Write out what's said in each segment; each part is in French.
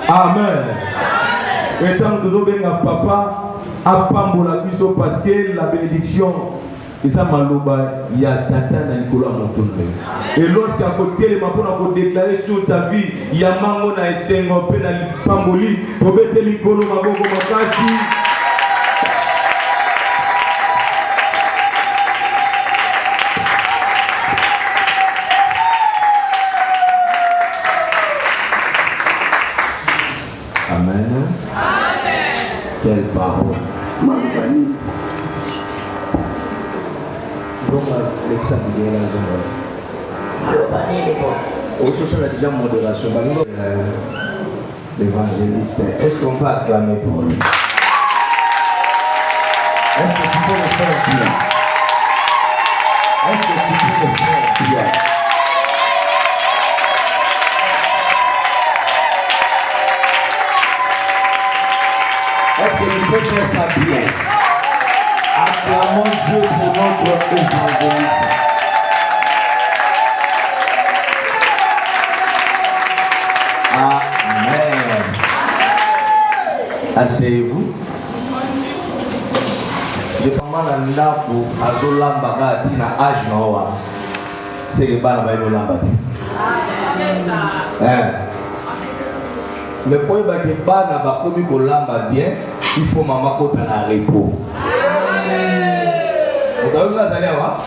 Amen. Et tant que nous avons papa, apambola biso parce que la bénédiction, et ça maloba, il y a tata na Nicolas Montonne. Et lorsqu'à côté les mapona pour déclarer sur ta vie, il y a mango na esengo pe na pamboli, obete likolo maboko makasi. Amen. Amen. Quelle parole. Déjà modération. L'évangéliste, est-ce qu'on peut acclamer pour lui? Est-ce que tu peux le faire bien? Est-ce que tu peux le faire bien? Est-ce que tu peux faire ça bien? Acclamons Dieu pour notre évangéliste. Amen. Asseyez-vous. Je parle de l'âge na âge noa. C'est que bana ba lamba. Mais pour que bana ba komi ko lamba bien, il faut maman kota na repos. Vous avez vu ça là?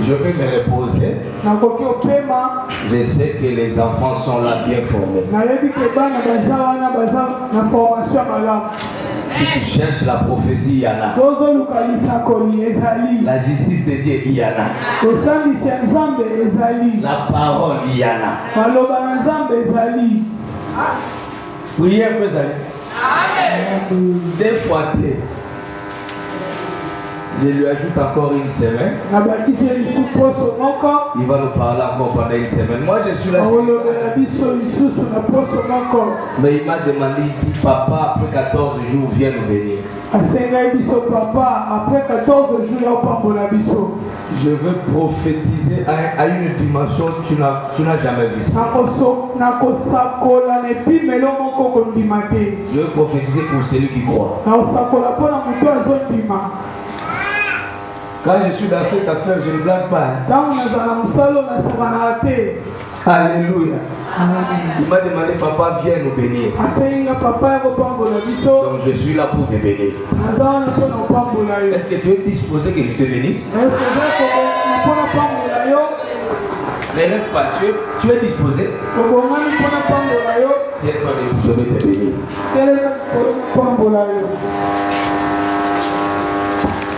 Je peux me reposer. Je sais que les enfants sont là bien formés. Si tu cherches la prophétie, il y en a. La justice de Dieu, il y en a. La parole, il y en a. Priez vous allez. Des fois, je lui ajoute encore une semaine. Il va nous parler encore pendant une semaine. Moi, je suis là. Mais il m'a demandé, il dit, papa, après 14 jours, viens nous bénir. Je veux prophétiser à une dimension que tu n'as jamais vue. Je veux prophétiser pour celui qui croit. Quand je suis dans cette affaire, je ne blague pas. Alléluia. Il m'a demandé, papa, viens nous bénir. Donc je suis là pour te bénir. Est-ce que tu es disposé que je te bénisse? Ne rêve pas, tu es disposé? Tiens-toi debout, je vais te bénir.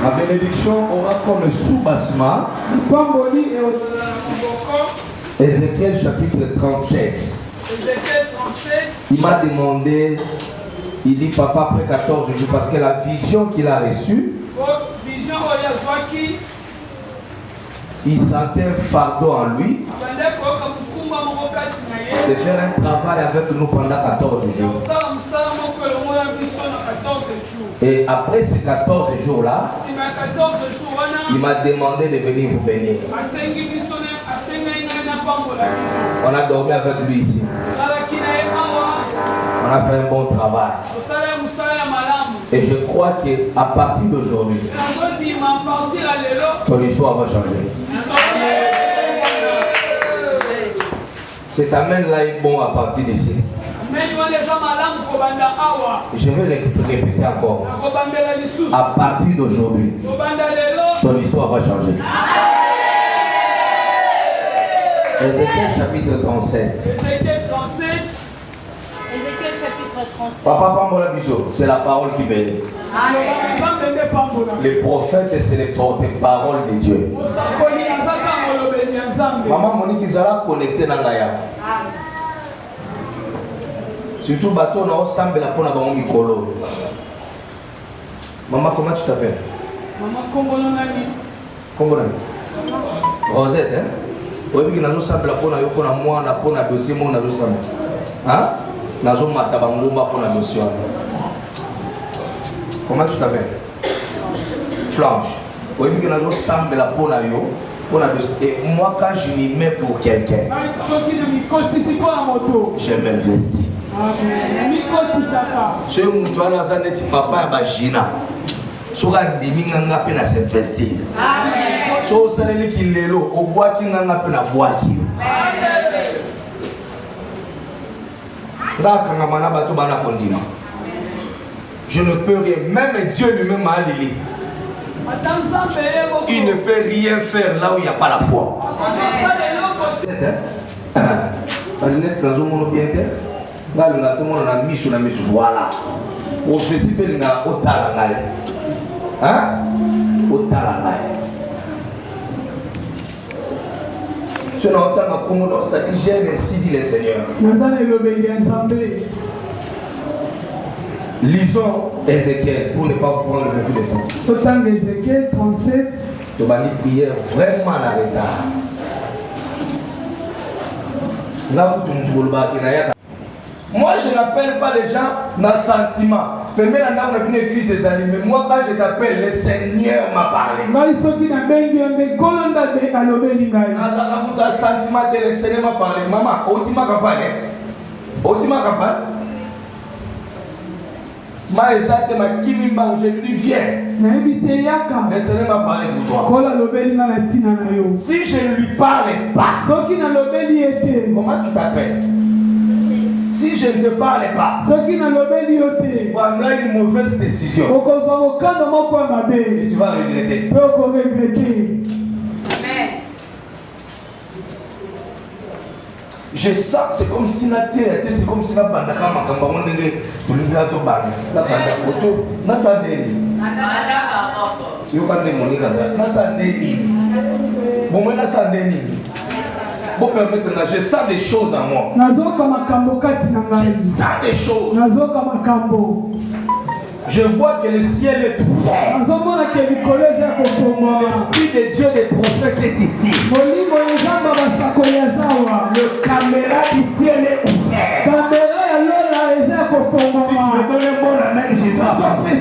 La bénédiction aura comme soubassement Ézéchiel chapitre 37. Il m'a demandé, il dit papa après 14 jours, parce que la vision qu'il a reçue, il sentait un fardeau en lui de faire un travail avec nous pendant 14 jours. Et après ces 14 jours-là, il m'a demandé de venir vous bénir. On a dormi avec lui ici. On a fait un bon travail. Et je crois qu'à partir d'aujourd'hui, ton histoire va changer. Cet amen-là est bon à partir d'ici. Je vais répéter encore. À partir d'aujourd'hui, ton histoire va changer. Ézéchiel chapitre 37. Ézéchiel chapitre 37. Papa Pambola Biso, c'est la parole qui bénit. Les prophètes, c'est les porte-paroles de Dieu. Maman Monique Izala connecté dans Gaïa. Surtout bateau na osambela pona bango mikolo. Maman, comment tu t'appelles? Maman Kombono nani? Kombono. Rosette, hein? Oyebi ki nazo sambela pona yo pona mwana pona dossier mo nazo sambela. Hein? Nazo mata bangomba pona dossier. Comment tu t'appelles? Flanche. Oyebi ki nazo sambela pona yo Et moi, quand je m'y mets pour quelqu'un, je m'investis. Ce moutouana ça n'est papa bagina. Soka ndimi nganga pe na s'investir. So saleli ki lelo o bois ki nganga pe na bois ki. Là quand mana bato bana kondima. Je ne peux rien, même Dieu lui-même m'a allé. Il ne peut rien faire là où il n'y a pas la foi. Voilà. On fait si peu au talangay. Hein? Au talangay. Je n'entends pas comment c'est-à-dire j'ai ainsi dit le Seigneur. Lisons Ézéchiel pour ne pas vous prendre beaucoup de temps. Autant Ézéchiel 37. Tu vas dire prière vraiment à retard. Moi je n'appelle pas les gens dans le sentiment. Mais moi quand je t'appelle, le Seigneur m'a parlé. Le Seigneur m'a parlé. Maman, ultima campagne. Ultima campagne. Ma esate ma kimi ma je lui viens. Le Seigneur m'a parlé pour toi. Si je ne lui parle pas, comment tu t'appelles? Si je ne te parle pas, tu prendras une mauvaise décision. Et tu vas regretter. Je sens, c'est comme si la terre, c'est comme si la bande de je sens des choses en moi. Je sens des choses. Je vois que le ciel est ouvert. L'Esprit de Dieu des prophètes est ici. Le caméra du ciel est ouvert. Si tu me donnes un bon amen, je vais avancer.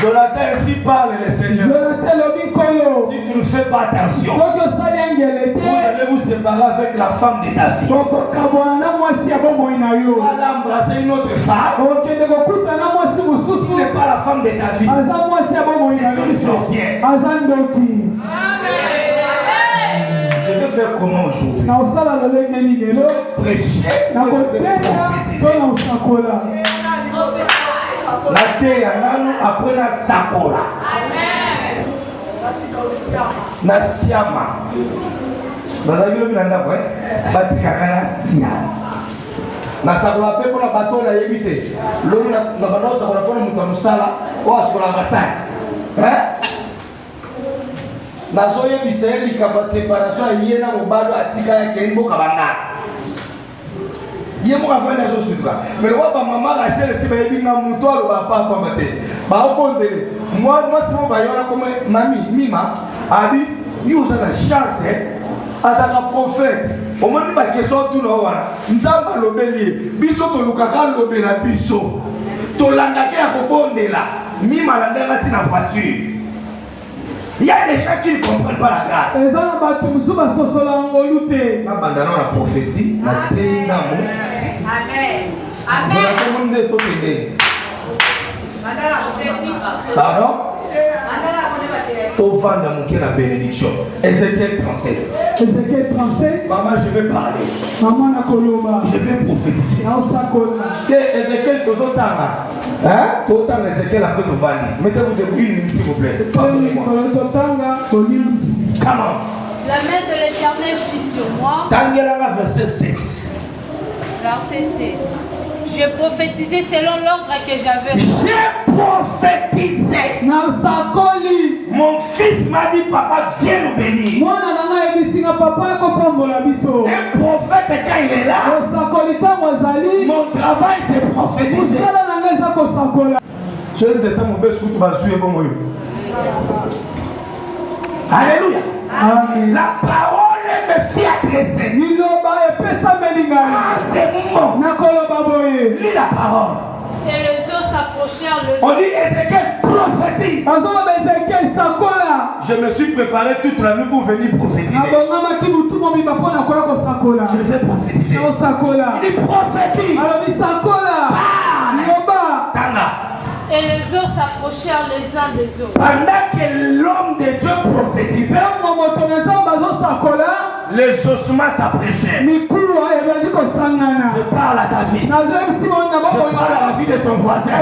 Jonathan ainsi parle le Seigneur. Si tu ne fais pas attention, vous allez vous séparer avec la femme de ta vie. Tu vas l'embrasser une autre femme qui n'est pas la femme de ta vie. C'est une sorcière. Je vais faire comment aujourd'hui? Je vais prêcher, je vais prophétiser. La terre après la sakola. Na siama. Bazabilo binanda kwa batikaka na siama. Na sakola pe pona bato na yebite. Lo na bano sakola pona mutamusala o askola basai. Na so yebise likaba séparation yena mobado atika ya kenbo kabanga. Il m'a fait des choses sur toi. Mais moi, maman, la chaîne, si vous avez bien mon toit, le papa, moi, si mon baillon, comme mamie, Mima, a dit, il vous a la chance, à sa prophète. Au moins, il va question tout le monde. Nous avons le bélier. Bisso, tu le caca, le bélier, bisso. Tu l'as gagné à Bobonde là. Mima, la dernière, c'est la voiture. Il y a des gens qui ne comprennent pas la grâce. Abandonnons la prophétie, la terre d'amour. Amen. Pardon? Tu vas dans la bénédiction. Ézéchiel 37. Ézéchiel 37. Maman, je vais parler. Maman Nakoloba. Je vais prophétiser. Ézéchiel, tu as hein? Tu as Ézéchiel après tu vas lire. Mettez-vous debout une minute s'il vous plaît. Comment? La main de l'Éternel fut sur moi. Tangelanga verset 7. Verset 7. J'ai prophétisé selon l'ordre que j'avais. J'ai prophétisé. Mon fils m'a dit, papa, viens nous bénir. Un prophète, quand il est là, mon travail c'est prophétiser. Alléluia. Amen. La parole me fait agresser. Ah, c'est bon. Lis la parole. Et les eaux s'approchaient s'approchèrent les On dit Ézéchiel prophétise. Je me suis préparé toute la nuit pour venir prophétiser. Je vais prophétiser. Il dit prophétise. Tanga. Et les eaux s'approchèrent les uns des autres. Pendant que l'homme de Dieu prophétisait, les ossements s'approchaient. Je parle à ta vie. Je parle à la vie de ton voisin.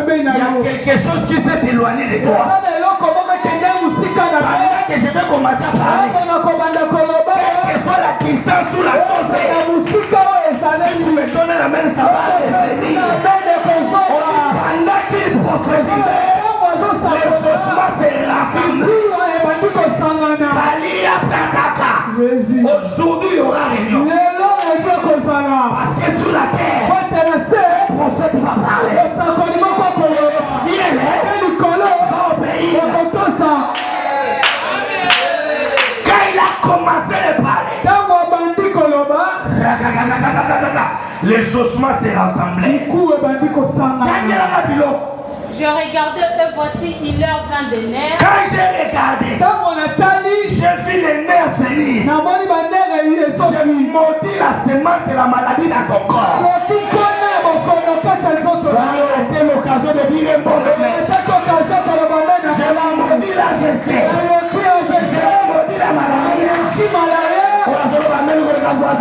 Il y a quelque chose qui s'est éloigné de toi. Pendant que je vais commencer à parler, quelle que soit la distance ou la chose, si tu me donnes la main, ça va revenir. Pendant qu'il prophétisait, les ossements se rassemblent. Aujourd'hui, il y aura réunion. Parce que sur la terre, le prophète va parler. Le ciel va obéir. Quand il a commencé à parler, les ossements se rassemblaient. Je regardais et voici, il leur vint des nerfs. Quand j'ai regardé, j'ai vu les nerfs venir. J'ai maudit la semence de la maladie dans ton corps. J'ai l'occasion de dire un bon remède. J'ai maudit la GC. J'ai maudit la maladie. On va se ramener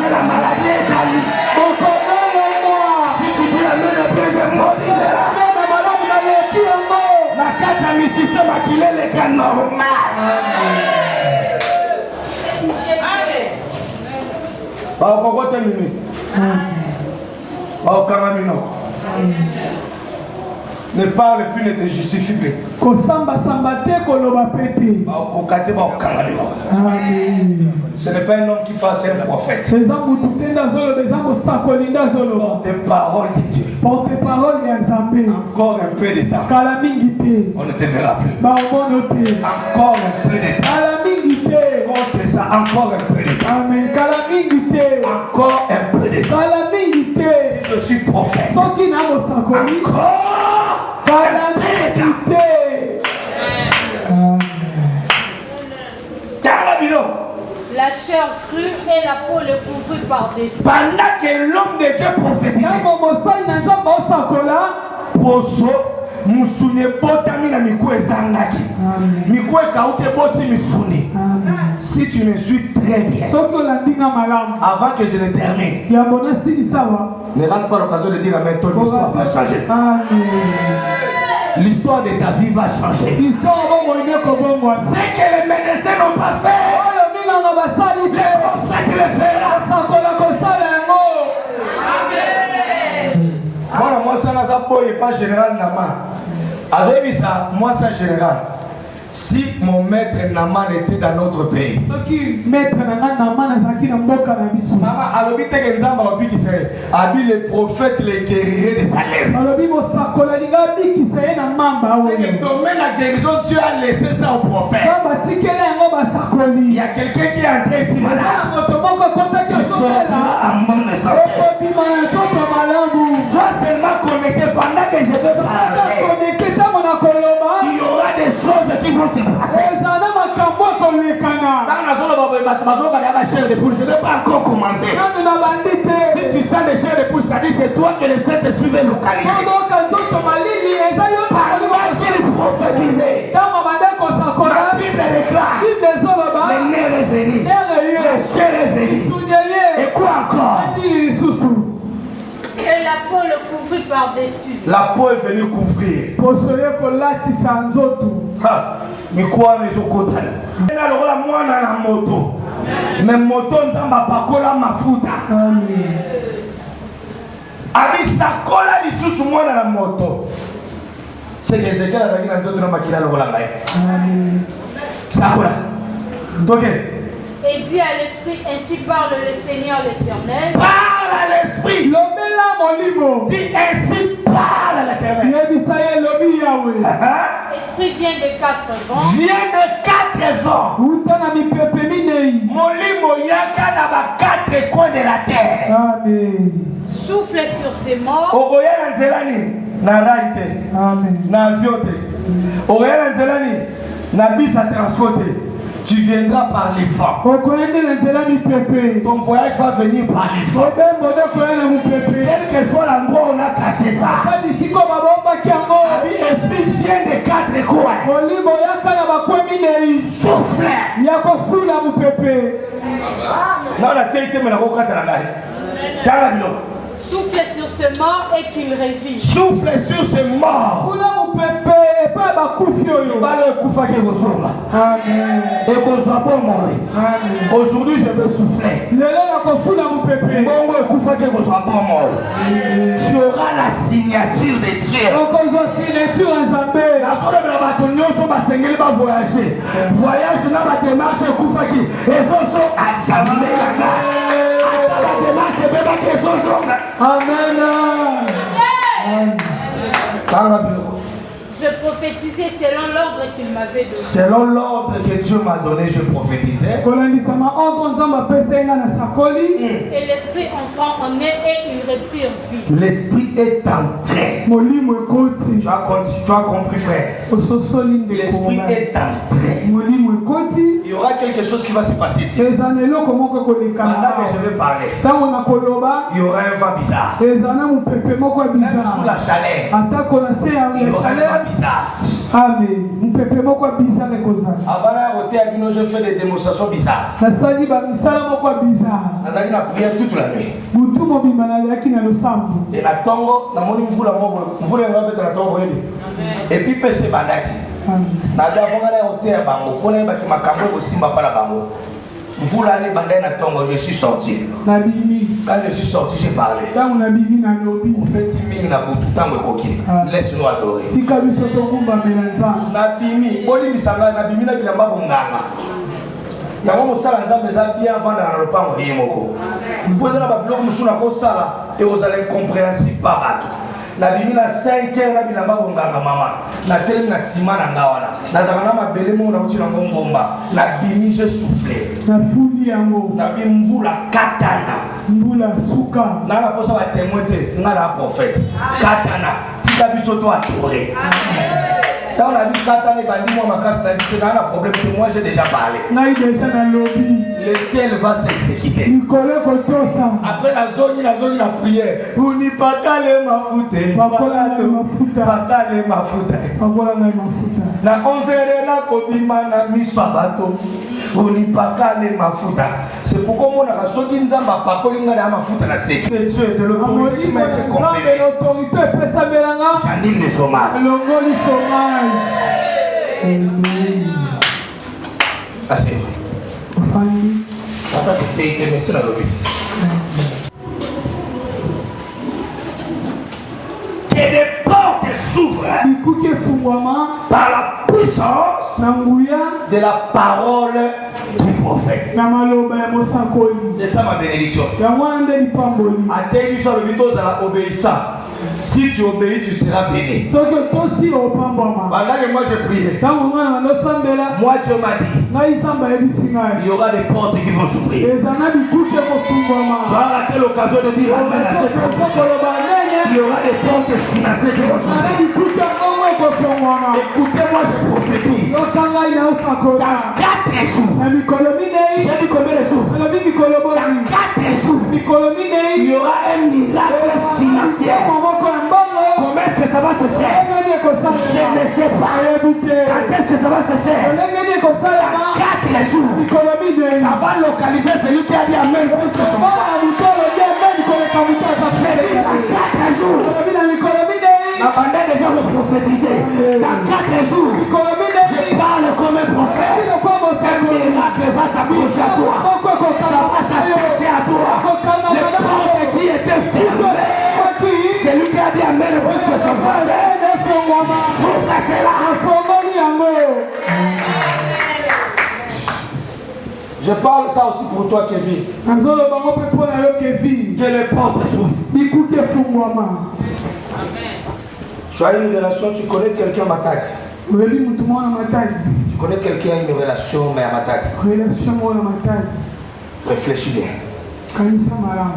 la maladie est à lui. Si tu dis la main, je maudis la la carte à Mississippi qui est le cas normal. Pourquoi tu es mimi? Ne parle plus, ne te justifie plus. Ce n'est pas un homme qui passe, c'est un prophète. Porte-parole de Dieu. Encore un peu de temps. On ne te verra plus. Encore un peu de temps. Contre ça, encore un peu de temps. Encore un peu de temps. Si je suis prophète, encore un peu de temps. La chair crue et la peau le couvrit par-dessus. Pendant que l'homme de Dieu prophétisait, musune botami na miku ezangaki. Miku ekauke boti misuni. Si tu me suis très bien, avant que je ne termine, ne rate pas l'occasion de dire à maintenant l'histoire va changer. L'histoire de ta vie va changer. C'est que les médecins n'ont pas fait, les prophètes le feront. Moi, ça n'a pas général Naman. Moi, ça général. Si mon maître Naman était dans notre pays, les prophètes les guerriers de Salem. C'est le domaine de guérison, Dieu a laissé ça au prophète. Il y a quelqu'un qui est entré ici malade. Qui sortira à mon santé. Sois seulement connecté pendant que je vais parler. Il y aura des choses qui vont se passer. Je ne vais pas encore commencer. Si tu sens des chairs de pouce, c'est toi qui les Saint-Esprit va localiser. Pendant qu'il prophétisait, la Bible déclare, les nerfs est venu, la chair est venue. Et quoi encore? Et la peau le couvrit par-dessus. La peau est venue couvrir. Mais quoi les autres? Moi na moto. Mais moto nzamba pakola mafuta. Abi sakola lisusu moi na moto. C'est que Ezekiel a dit dans d'autres noms makila lokola ngai. Sakola. Donc et dit à l'esprit, ainsi parle le Seigneur l'Éternel. Parle à l'esprit. Dis ainsi parle à l'Éternel. Esprit vient de 4 vents. Vient de 4 vents. Molimo ya Yaka na ba 4 coins de la terre. Amen. Souffle sur ces morts. Okoya na nzelani na raite. Amen. Na avion te. Okoya na nzelani na bis à transport te. Tu viendras par les vents. Ton voyage va venir par les vents. Quel que soit l'endroit où on a caché ça. L'esprit vient des 4 coins. Souffle. Non, la tête est Souffle sur ce mort et qu'il revive. Souffle sur ce mort. Aujourd'hui, je veux souffler. Tu auras la signature de Dieu. Voyage dans la démarche Koufaki. Et ça, Amen. Je prophétisais selon l'ordre qu'il m'avait donné. Selon l'ordre que Dieu m'a donné, je prophétisais. Et l'esprit entrant en eux et il reprit en vie. L'esprit est entré. Tu as compris, frère. L'esprit est entré. Il y aura quelque chose qui va se passer ici. Pendant que je vais parler, il y aura un vent bizarre. Même sous la chaleur, il y aura un vent bizarre. Amen. Avant de je fais des démonstrations bizarres. Je prié toute la nuit. Et la tongo, et puis c'est bandaki. Je suis sorti. Quand je suis sorti, j'ai parlé. Laisse-nous adorer. Et vous allez incompréhensible par na bimi na 5 heures na bilamba bonganga mama na telemi na sima na ngawana na zakana mabele mo na uti na ngomba na bimi je soufflé na fuli yango na bimvula katana mbula suka na la posa ba témoin te ngala prophète katana tika biso to atoré. Quand on a dit katana et bandi moi ma casse na c'est un problème que moi j'ai déjà parlé. Na déjà na lobby. Le ciel va s'exécuter. Après la zone la prière. Vous n'y pas calé ma foute. Pas calé ma foute. La 11h la kobima na misabato. Vous n'y pas calé ma foute. C'est pourquoi mon a soki nzamba pakolinga na ma foute na sec. Dieu de l'autorité qui m'a été conférée. J'annule le chômage. Assez. Que des portes s'ouvrent par la puissance de la parole du prophète. C'est ça ma bénédiction. Obéissant. Si tu obéis, tu seras béni. Pendant que moi je priais, moi Dieu m'a dit, il y aura des portes qui vont s'ouvrir. Tu as raté l'occasion de dire amen à cette prophétie. Il y aura des portes financées qui vont s'ouvrir. Écoutez-moi, je prophétise. Dans 4 jours. J'ai dit combien de jours? Dans 4 jours. Il y aura un miracle financier. Comment est-ce que ça va se faire? Je ne sais pas. Quand est-ce que ça va se faire? Dans 4 jours. Ça va localiser celui qui a dit amen plus que son père. La bandette des gens le prophétiser. Dans 4 jours, je parle comme un prophète. Un miracle va s'approcher à toi. Ça va s'attacher à toi. Les portes qui étaient fermées, c'est lui qui a dit amen plus que son frère. Ouvre cela. Je parle ça aussi pour toi, Kevin. Que les portes s'ouvrent. Tu as une relation, tu connais quelqu'un à Matadi. Tu connais quelqu'un à une relation, mais à Matadi. Réfléchis bien. Kanisa malam.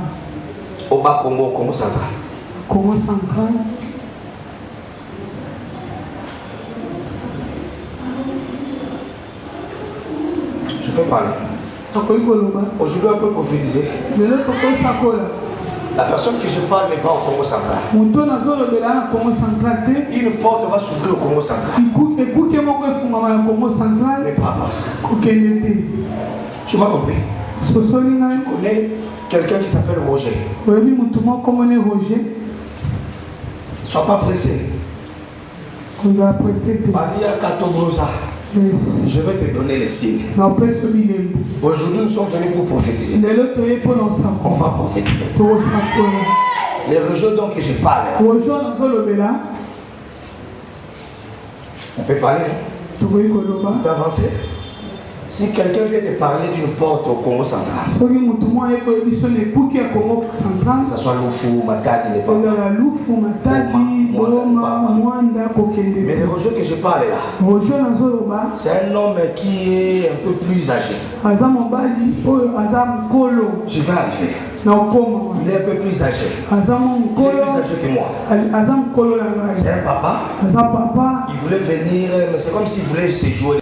Au bas Congo, Congo central. Congo central. Je peux parler. Aujourd'hui, on peut prophétiser. La personne que je parle n'est pas au Congo central. Une porte va s'ouvrir au Congo central. Mais pas. Tu m'as compris? Tu connais quelqu'un qui s'appelle Roger. Sois pas pressé. Badia Katobrosa. Je vais te donner les signes. Aujourd'hui, nous sommes venus pour prophétiser. On va prophétiser. Les régions dont je parle. On peut parler, non? On peut avancer. Si quelqu'un vient de parler d'une porte au Congo central, que ce soit Loufou, Matadi, les Papa. Mais le Roger que je parle là, c'est un homme qui est un peu plus âgé. Je vais arriver. Il est un peu plus âgé. Il est plus âgé que moi. C'est un papa. Il voulait venir, mais c'est comme s'il voulait se jouer.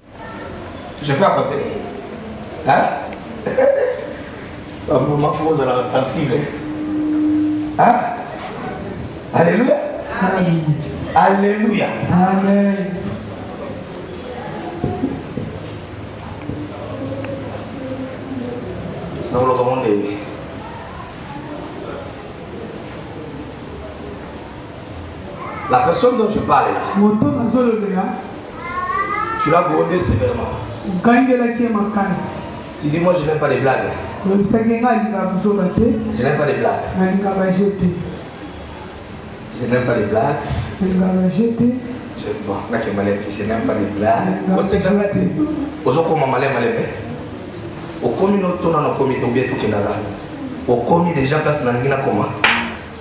Je peux avancer. Hein? Maman Fose, elle est sensible. Hein? Alléluia. Amen. Alléluia. Amen. Dans le monde, la personne dont je parle là, tu l'as grondé sévèrement. Tu dis, moi je n'aime pas les blagues. Je n'aime pas les blagues. Je n'aime pas les blagues. Je n'aime pas les blagues.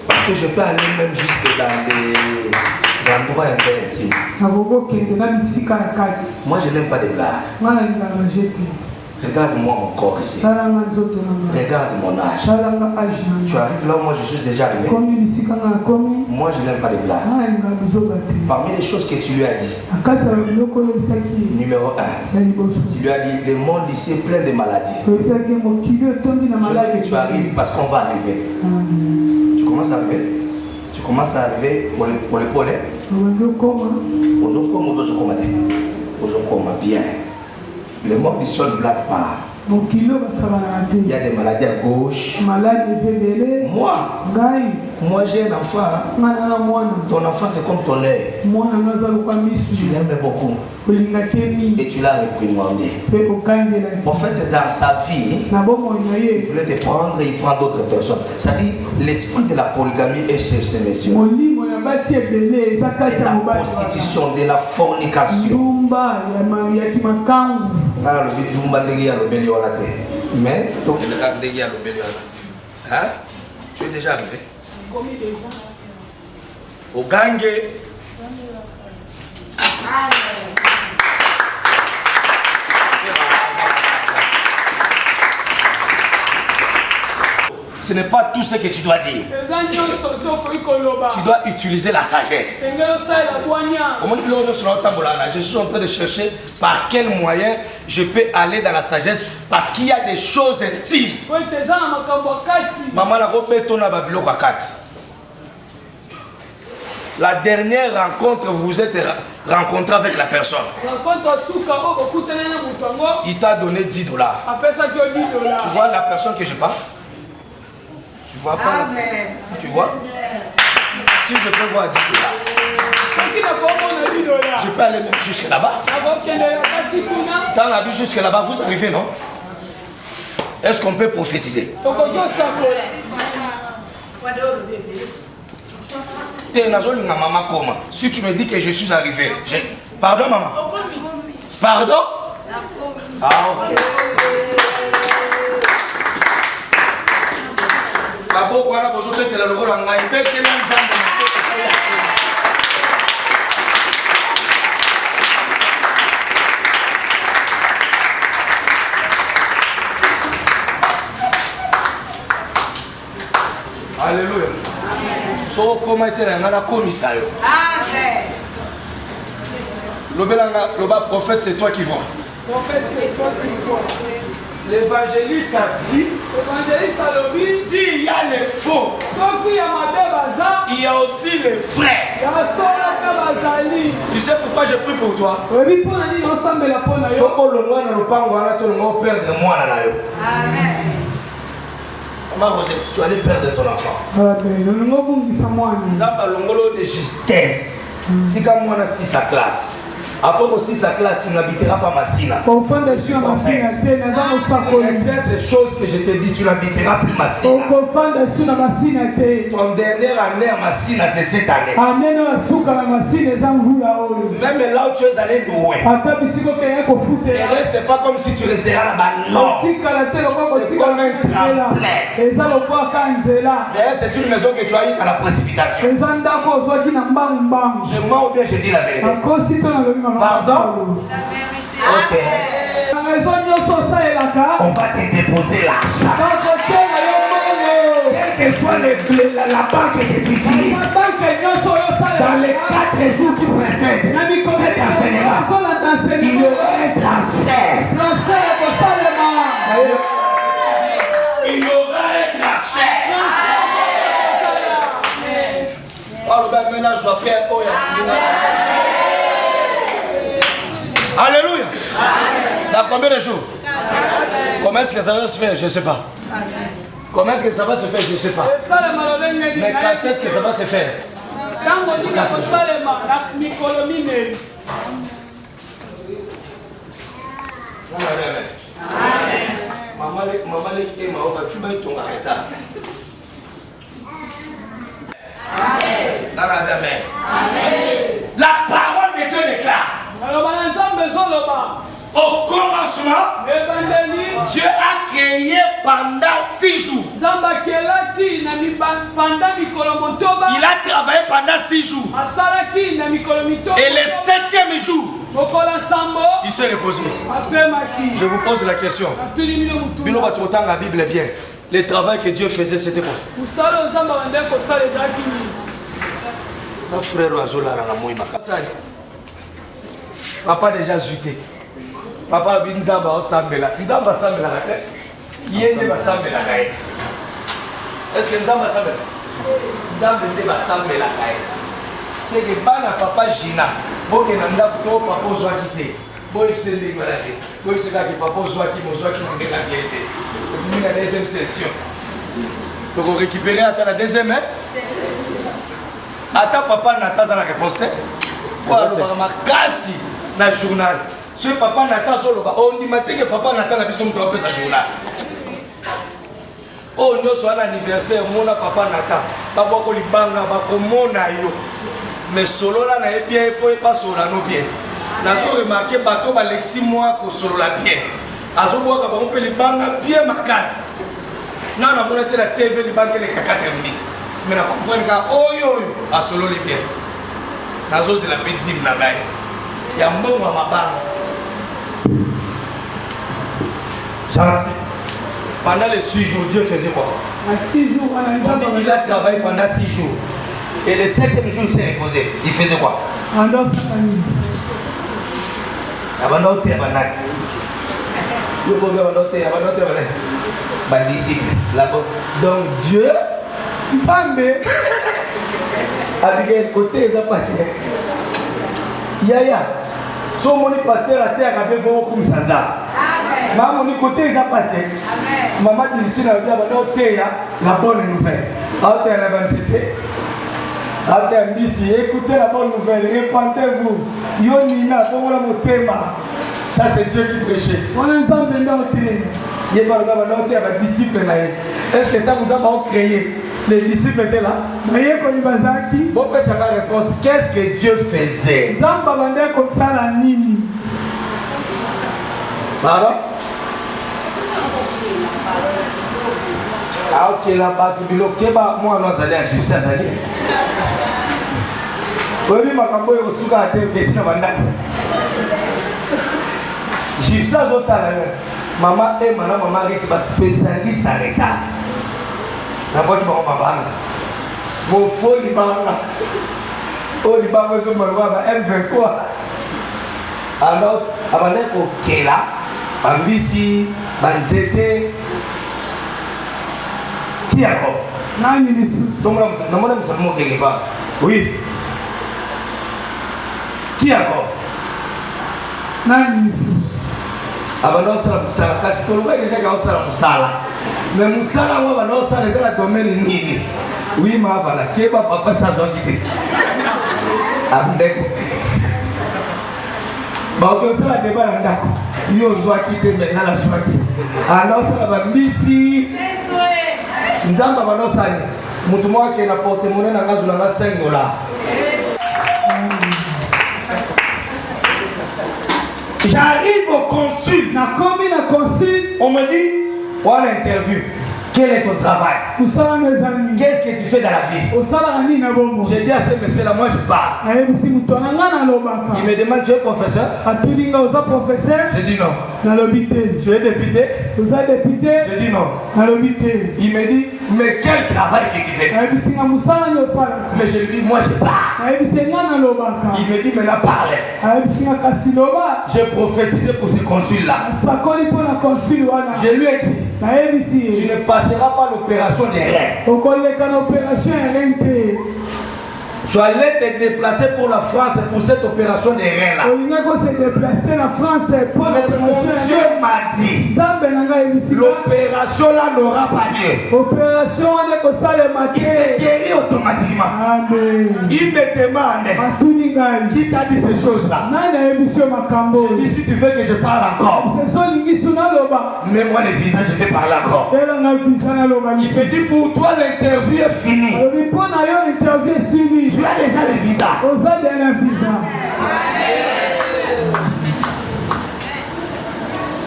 Parce que je peux aller même jusque dans des endroits un peu intimes. Moi je n'aime pas les blagues. Regarde-moi mon corps ici. Regarde mon âge. Tu arrives là où moi je suis déjà arrivé. Moi je n'aime pas les blagues. Parmi les choses que tu lui as dit, numéro 1, tu lui as dit le monde ici est plein de maladies. Je veux que tu arrives parce qu'on va arriver. Tu commences à arriver. Tu commences à arriver pour le pollen. Bien. Le monde ici ne blague pas. Il y a des maladies à gauche. Moi j'ai un enfant. Ton enfant c'est comme ton œil. Tu l'aimes beaucoup. Et tu l'as réprimandé. En fait, dans sa vie, il voulait te prendre et il prend d'autres personnes. C'est-à-dire, l'esprit de la polygamie est chez ces messieurs. De la prostitution, de la fornication. Mais, tu es déjà arrivé. Au gangue. Ce n'est pas tout ce que tu dois dire. Tu dois utiliser la sagesse. Je suis en train de chercher par quel moyen je peux aller dans la sagesse parce qu'il y a des choses intimes. Maman, la dernière rencontre, vous vous êtes rencontré avec la personne. Il t'a donné $10. Tu vois la personne que je parle? Tu vois pas? Tu vois? Si je peux voir $10, je peux aller même jusque là-bas. Quand on a vu jusque là-bas, vous arrivez, non? Est-ce qu'on peut prophétiser? Si tu me dis que je suis arrivé, pardon maman? Pardon? Ah ok. Alléluia. So comment était la commissaire. Amen. Le prophète, c'est toi qui vois. Prophète, c'est toi qui vois. L'évangéliste a dit, s'il y a les faux, il y a aussi les vrais. Tu sais pourquoi j'ai pris pour toi? Amen. Tu allais perdre ton enfant. Zamba longolo de justesse. Si comme moi on a 6 à classe. Après aussi sa classe, tu n'habiteras pas Massina. C'est ces choses que je te dis, tu n'habiteras plus Massina. Ton dernière année à Massina, c'est cette année. Même là où tu es allé louer. Ne reste pas comme si tu resteras là-bas. Non. C'est comme un tremplin. D'ailleurs, c'est une maison que tu as eu à la précipitation. Je mens ou bien je dis la vérité? Pardon? Ok. On va te déposer l'argent. Quelle que soit la banque que tu utilises, dans les 4 jours qui précèdent cet enseignement, il y aura un transfert. Il y aura un transfert. Alors, maintenant, je vais faire Alléluia. Dans combien de jours? Comment est-ce que ça va se faire? Je ne sais pas. Comment est-ce que ça va se faire? Je ne sais pas. Mais quand est-ce que ça va se faire? La parole de Dieu déclare. Au commencement, Dieu a créé pendant 6 jours. Il a travaillé pendant 6 jours. Et le 7e jour, il s'est reposé. Je vous pose la question. La Bible est bien. Le travail que Dieu faisait, c'était quoi? Mon frère Papa déjà zuté. Papa binzamba osambela. Nzamba sambela kate. Yende basambela kae. Est-ce que nzamba sambela? Nzamba nde basambela kae. C'est que bana papa Gina. Boke na ndako to papa ozwa kité. Boye sende malade. Boye seka que papa ozwa ki mozwa ki ngeka kete. Ni la deuxième session. Donc on récupérer à la deuxième hein? Ata papa nataza na réponse. Pour alors makasi na journal. Ce papa nata soloba on dit matin que papa nata na biso mto sa journal. Oh nous soit l'anniversaire mona papa nata. Babo ko libanga ba ko mona yo. Mais solo là na bien pour pas solo no bien. Na so remarquer bato ba lexi moi ko solo la bien. Azo boka ba on peut libanga bien makasi. Non na mona te la TV libanga les 4 minutes. Mais na comprendre ka oyo a solo li bien. Nazo c'est la petite na baye. Ya mbongo mabanga. Pendant les 6 jours, Dieu faisait quoi? Il a travaillé pendant 6 jours. Et le 7e jour, il s'est reposé. Il faisait quoi? Donc Dieu, avec côté, il a passé. Yaya, son mon pasteur à terre avait beaucoup de sanza. Maman, mon côté, il a passé. Maman dit ici, la bonne nouvelle. Écoutez la bonne nouvelle, répandez-vous. Yonina, bon la motema. Ça c'est Dieu qui prêchait. Il y a des disciples. Est-ce que vous avez créé? Les disciples étaient là. Bon, ça va réponse. Qu'est-ce que Dieu faisait? Pardon? Ah ok, là-bas, tu dis, ok, moi, non, ça allait à Jésus, ça allait. Oui, mais ma cambo est au souka à terre, c'est la bande. Jésus, ça, maman et maman, maman, est spécialiste à l'état. N'importe qui va en parler. Mon faux libanga. Oh, libanga, je me vois M23. Alors, avant d'être au Kela, Bambisi, Banzete, qui a encore? Donc, nous sommes quelque part. Oui. Qui a encore? Avant d'être au Sala, parce que nous avons déjà au Sala. Mais Moussala, on va dans le domaine nini. Oui, ma voilà, qui est papa, ça doit dire. Avec. Bah, on ça la débat là. Il doit quitter maintenant la joie. Alors, ça va Missi. Nzamba banosani. Mutu mwake na porte-monnaie na ngazo na 5 dollars. J'arrive au consul. On me dit, on interview. Quel est ton travail? Qu'est-ce que tu fais dans la vie? J'ai dit à ce monsieur-là, moi je parle. Il me demande, tu es professeur? J'ai dit non. Tu es député? J'ai dit non. Il me dit, mais quel travail que tu fais? Mais je lui dis, moi je parle. Il me dit, maintenant parle. J'ai prophétisé pour ce consul-là. Je lui ai dit, tu ne passeras pas l'opération des reins. Tu allais te déplacer pour la France pour cette opération des reins là. Mais mon Dieu m'a dit, l'opération là n'aura pas lieu. Il te guérit automatiquement. Il me demande, qui t'a dit ces choses là? Je dis, si tu veux que je parle encore, mets-moi le visage, je vais parler encore. Il me dit, pour toi l'interview est finie. Tu as déjà le visa.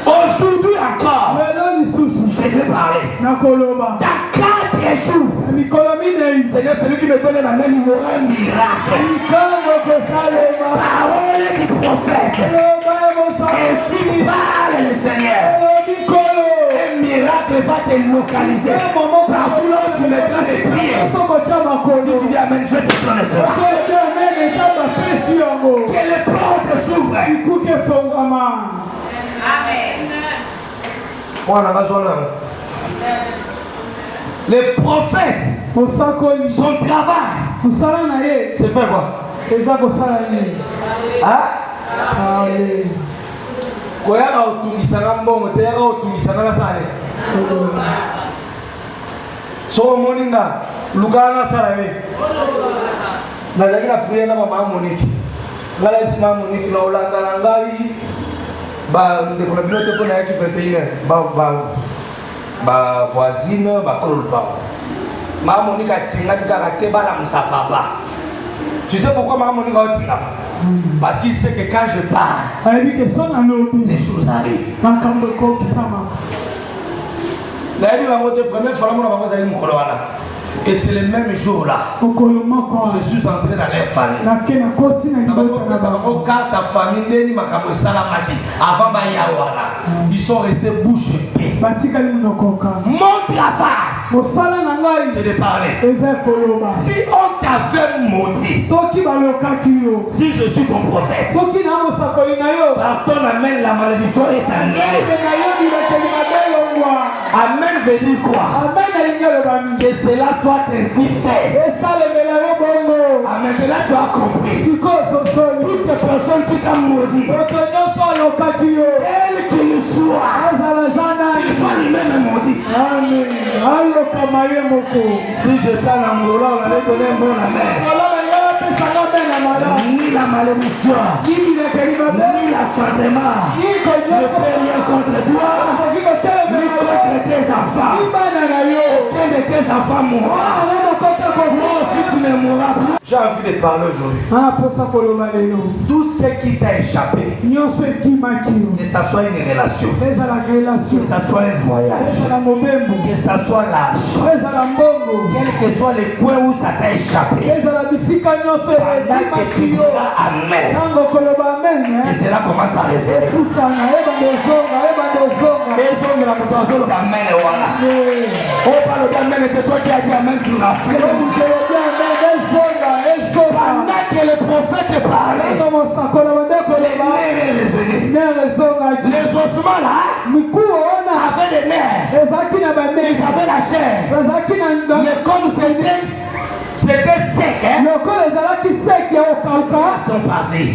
Aujourd'hui encore, je vais parler. Dans 4 jours, Seigneur, celui qui me donne la main, il aura un miracle. Parole du prophète. Ainsi parle le Seigneur. Un miracle va te localiser. Partout là où tu mettras les prières. Si tu dis Amen, je vais te donner cela. Que les portes s'ouvrent. Les prophètes, son travail, c'est faire quoi? Hein? So moninga lukana sarame nazaki na prière na mama Monique ngala isima Monique na olanga na ngai ba ndeko na bino te pona yaki 21 ba voisine ba kolpa mama Monique atinga bikaka te bala musapapa. Tu sais pourquoi mama Monique a otinga? Parce qu'il sait que quand je parle les choses arrivent. Et c'est le même jour là. Je suis entré dans leur famille. Ils sont restés bouche bée. Mon travail, c'est de parler. Si on t'avait maudit, si je suis ton prophète, par ton amène la malédiction est annulée. Amen veut dire quoi? Que cela soit ainsi fait. Amen, là tu as compris. Toutes les personnes qui t'ont maudit, quel qu'il soit, qu'il soit lui-même maudit. Si j'étais en Angola, on allait donner un bon amen. Ni la malédiction, ni l'assentiment ne fait rien contre toi, ni contre tes enfants. Aucun de tes enfants mourra. Si tu tu ne mourras plus. J'ai envie de parler aujourd'hui. Tout ce qui t'a échappé, que ça soit une relation, que ça soit un voyage, que ça soit l'argent, quel que soit le point où ça t'a échappé, pendant que tu diras Amen, que cela commence à révéler. C'est toi qui as dit Amen, tu l'as fait. Pendant que le prophète parlait, les nerfs revenaient. Les ossements là avaient des nerfs. Ils avaient la chair. Mais comme c'était sec, hein? Ils sont partis.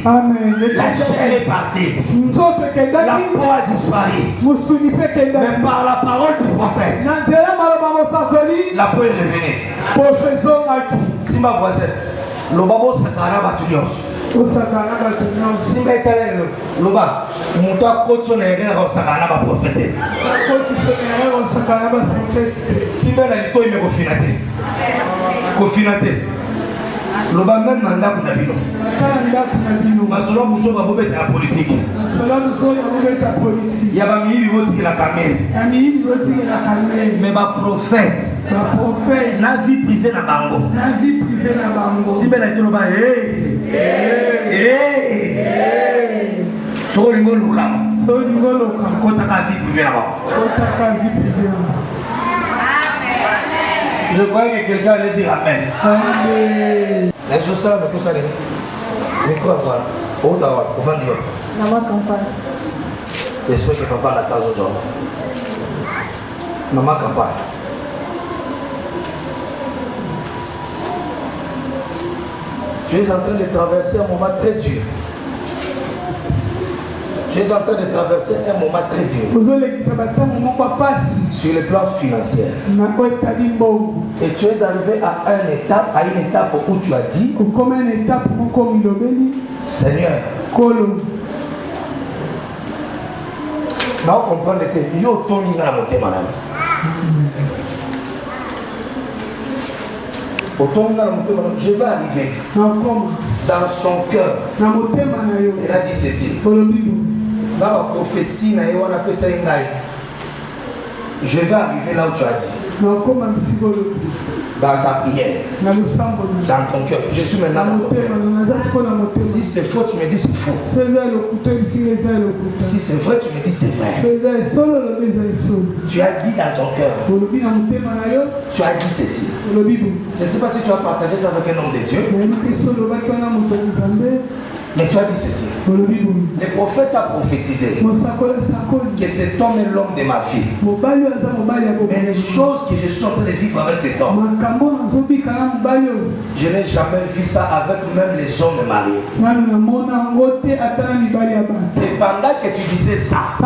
La chair est partie. La peau a disparu. Mais par la parole du prophète, la peau est revenue. Si ma voisine, le babo sakana batunios. Si ma telle le bas, mon toit côte son erreur au sakana va prophète. Si ma la lito il me confinate. Le bas même mandat pour la vie. Ma solo bousso va vous mettre la politique. Il y a pas mis qui la caméra. Mais ma prophète. La vie privée na bango. Si belle est le bas, so lingo lukama. Kota ka vie privée là-bas. Je croyais que quelqu'un allait dire Amen. Les choses ça, mais tout ça, mais quoi, voilà. Où t'as voir, au fond du monde. Dans ma campagne. J'espère que papa n'a pas aujourd'hui. Dans ma campagne. Tu es en train de traverser un moment très dur. Tu es en train de traverser un moment très dur. Sur le plan financier. Et tu es arrivé à une étape où tu as dit Seigneur, on comprend que je vais arriver dans son cœur. Elle a dit ceci. Dans la prophétie, je vais arriver là où tu as dit. Dans ta prière, dans ton cœur. Je suis maintenant dans ton cœur. Si c'est faux, tu me dis c'est faux. Si c'est vrai, tu me dis c'est vrai. Tu as dit dans ton cœur. Tu as dit ceci. Je ne sais pas si tu as partagé ça avec un homme de Dieu. Mais tu as dit ceci. Le prophète a prophétisé que cet homme est l'homme de ma vie. Mais les choses que je suis en train de vivre avec cet homme, je n'ai jamais vu ça avec même les hommes mariés. Et pendant que tu disais ça,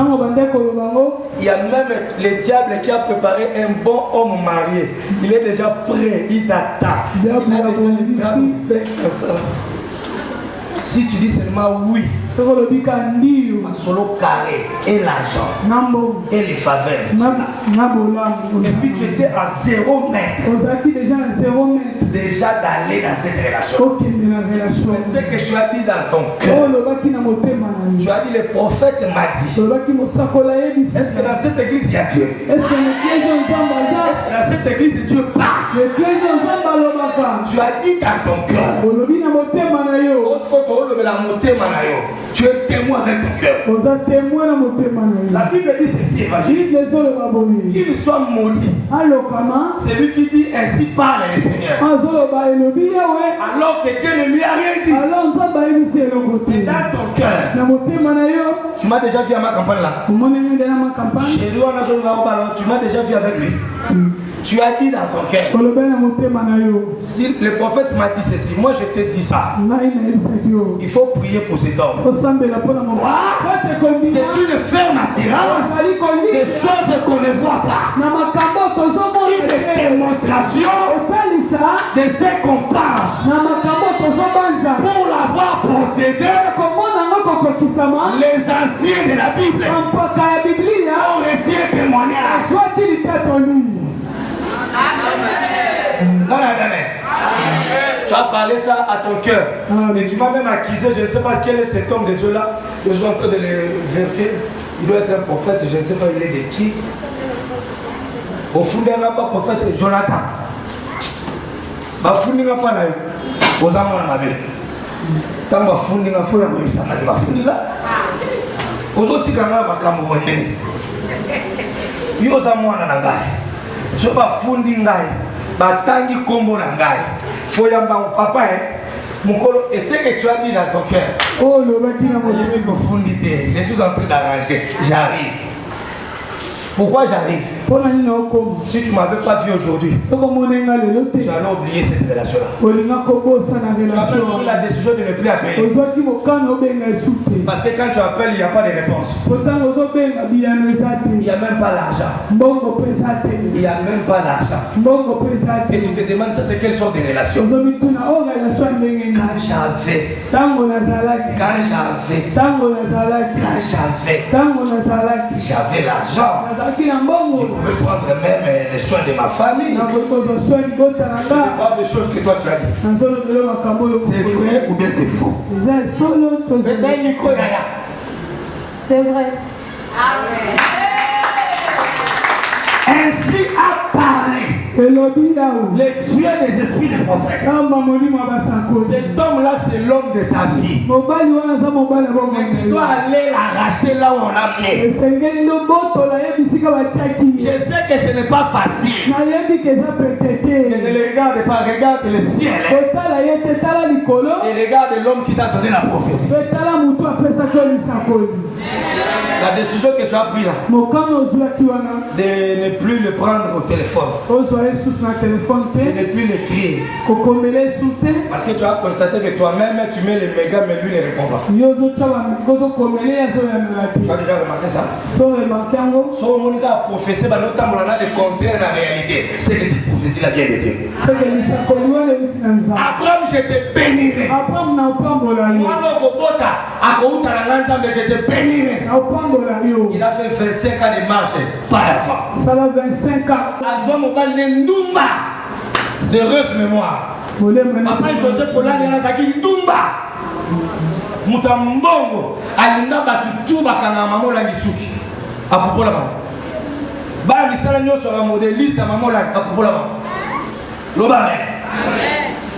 il y a même le diable qui a préparé un bon homme marié. Il est déjà prêt, il t'attend. Il a déjà les bras ouverts comme ça. Si tu dis seulement oui, solo carré et l'argent et les faveurs, et puis tu étais à 0 mètre déjà d'aller dans cette relation. Mais ce que tu as dit dans ton cœur, tu as dit le prophète m'a dit, est-ce que dans cette église il y a Dieu? Est-ce que dans cette église Dieu parle? Tu as dit dans ton cœur, tu es témoin avec ton cœur. La Bible dit ceci, évangéliste. Qu'il soit maudit celui qui dit ainsi parle le Seigneur, alors que Dieu ne lui a rien dit. Et dans ton cœur, tu m'as déjà vu à ma campagne là. Chez lui, tu m'as déjà vu avec lui. Tu as dit dans ton cœur. Si le prophète m'a dit ceci, moi je te dis ça. Il faut prier pour cet homme. C'est une ferme assurance des choses qu'on ne voit pas. Une démonstration de ce qu'on pense. Pour l'avoir possédé, les anciens de la Bible ont reçu un témoignage. Amen. Amen. as parlé ça à ton cœur. Et tu m'as même accusé, je ne sais pas quel est cet homme de Dieu là. Je suis en train de le vérifier. Il doit être un prophète, je ne sais pas il est de qui. Au fond, il n'y a pas prophète Jonathan. Il n'y a pas aux amants de ma vie. Tant que il n'y a pas de là. Aux autres, il y a pas de yo za mwana na ngai so bafundi ngai batangi kombo na ngai fo yamba papa mukolo et ce que tu as dit dans ton cœur oh le mec qui n'a pas de profondité je suis en train d'arranger j'arrive. Pourquoi j'arrive? Si tu ne m'avais pas vu aujourd'hui, tu allais oublier cette relation-là. Tu as pris la décision de ne plus appeler. Parce que quand tu appelles, il n'y a pas de réponse. Il n'y a même pas l'argent. Il n'y a même pas l'argent. Et tu te demandes ça, c'est quelle sorte de relation? J'avais l'argent. Je pouvais prendre même les soins de ma famille. Je parle des choses que toi tu as dit. C'est vrai ou bien c'est faux? C'est vrai. Ainsi a parlé le Dieu des esprits des prophètes. Cet homme-là, c'est l'homme de ta vie. Mais tu dois aller l'arracher là où on l'a amené. Je sais que ce n'est pas facile. Mais ne le regarde pas, regarde le ciel. Et regarde l'homme qui t'a donné la prophétie. La décision que tu as prise là, de ne plus le prendre au téléphone, de ne plus l'écrire, parce que tu as constaté que toi-même tu mets les mégas mais lui ne répond pas. Tu as déjà remarqué ça? Si on a prophétisé, notamment le contraire de la réalité, c'est que cette prophétie là vient de Dieu. Abraham, je te bénirai. Je te bénirai. Il a fait 25 ans de marche, pas d'enfant. Ça va 25 ans. D'heureuse mémoire. Après Joseph Hollande, il a dit Ndumba. Mutambongo. Alinda batutu bakanga maman la gisuki. À propos là-bas. Bah, misala nyo sera modéliste à maman la à propos là-bas. L'obama.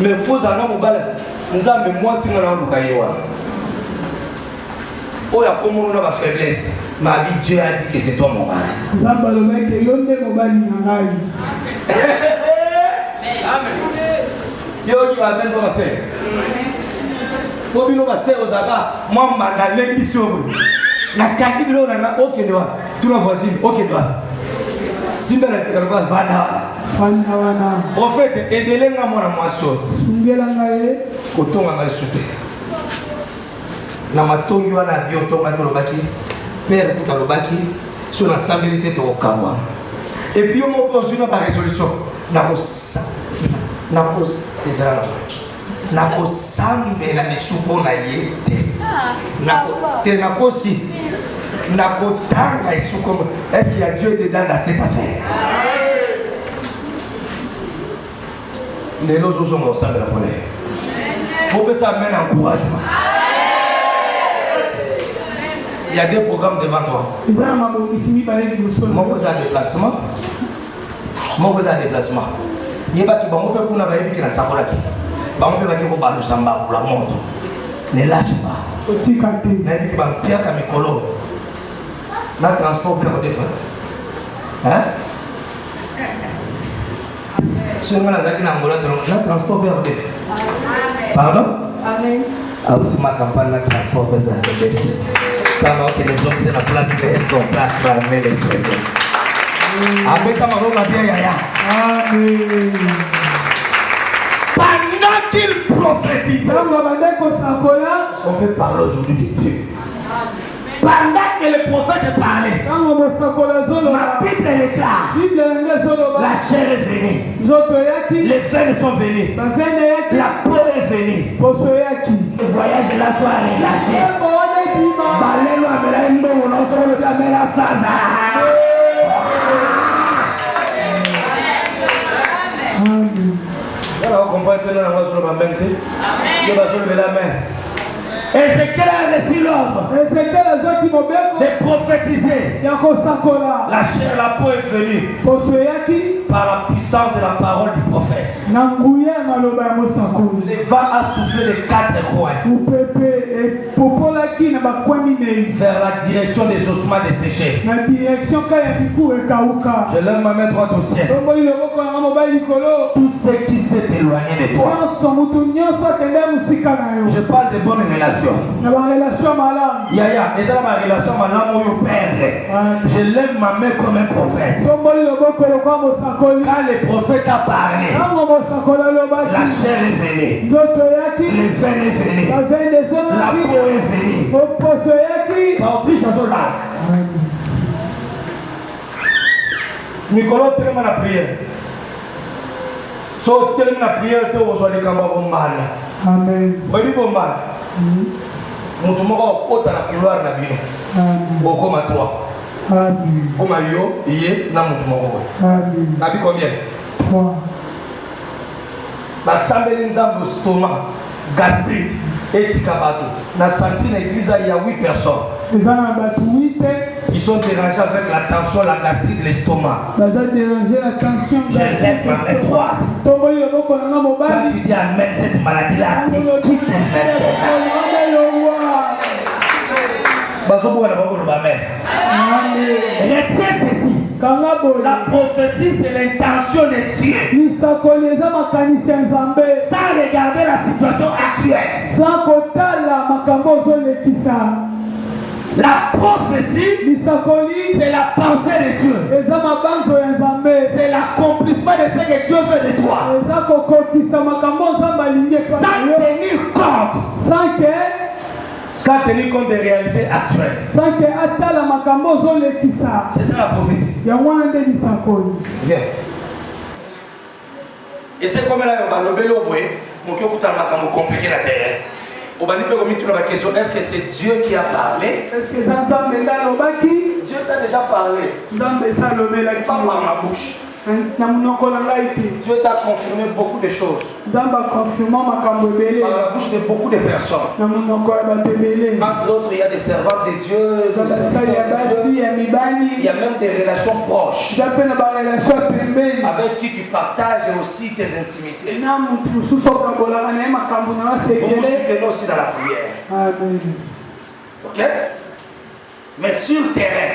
Mais faut aller au balai. Nous avons moi si nous allons nous cailler. Oh, il y a comme on a ma faiblesse. Ma vie, Dieu a dit que c'est toi mon mari. Yo, tu vas bien passer. Pour nous passer aux agas, moi, ma langue qui s'ouvre. La carte de l'eau n'a aucun droit. Tout la voisine, aucun droit. Si vous avez un prophète, aidez-les à mon amour. Coton à mal sauter. Na matongi wana biotonga lobaki père kuta lobaki sur la stabilité to kamwa et puis on me pose une résolution na kosambe na lisupo na yete na kosi na kotanga isuko. Est-ce qu'il y a Dieu dedans dans cette affaire? Les autres sont ensemble la première pour que ça amène encouragement. Il y a deux programmes devant toi. Moi, vous avez un déplacement. Moi, vous avez un déplacement. Il y a des gens qui ont été qui sont là. Il y a des gens qui sont là pour la montre. Ne lâche pas. Il y a des gens qui ont été là. Le transport bien au défunt. Hein? Si on a le transport bien au défunt. Pardon? Amen. Alors, c'est ma campagne de transport bien au défunt. Alors que les hommes c'est la place de son place pour amener les frères. Avec ta maman va bien yaya. Amen. Pendant qu'il prophétise, on peut parler aujourd'hui de Dieu. Pendant que le prophète parlait, ma Bible déclare, la chair est venue, les veines sont venues, la peau est venue, le voyage de la soirée est lâché. Alors, on comprend maintenant, on va sur la main. Il va sur la main. Ézéchiel a reçu l'ordre de prophétiser. La chair, la peau est venue par la puissance de la parole du prophète. Le vent a soufflé les 4 coins vers la direction des ossements desséchés. Je lève ma main droite au ciel. Tout ce qui s'est éloigné de toi. Je parle de bonnes relations. Yaya, et ça ma relation maintenant où perdre. Je lève ma main comme un prophète. Quand le prophète a parlé, la chair est venue, le vin est venu, la peau est venue. Par plus chanson là. Nicolas tellement la prière. So tellement la prière que vous allez comme mal. Amen. Vous bon mal. Mutu moko kota na couloir na bino. Okoma 3. Koma yo iye na mutu moko. Nabi combien? 3. Basambeli nzambo stomac, gastrite, etika bato. Na senti na église il y a 8 personnes. Ils sont dérangés avec la tension, la gastrite, l'estomac. Je lève ma main droite. Quand tu dis amen, cette maladie-là, quitte retiens ceci. La prophétie, c'est l'intention de Dieu. Sans regarder la situation actuelle. La prophétie, c'est la pensée de Dieu. C'est l'accomplissement de ce que Dieu veut de toi. Sans tenir compte des réalités actuelles. C'est ça la prophétie. Viens. Et c'est comme là, on va lever le bois, mon cœur pour compliquer la terre. On va dire la question, est-ce que c'est Dieu qui a parlé? Dieu t'a déjà parlé. Pas par ma bouche. Dieu t'a confirmé beaucoup de choses. Par la bouche de beaucoup de personnes. Entre d'autres, il y a des servants de Dieu. Il y a même des relations proches. Avec qui tu partages aussi tes intimités. Vous vous soutenez aussi dans la prière. Ok? Mais sur le terrain,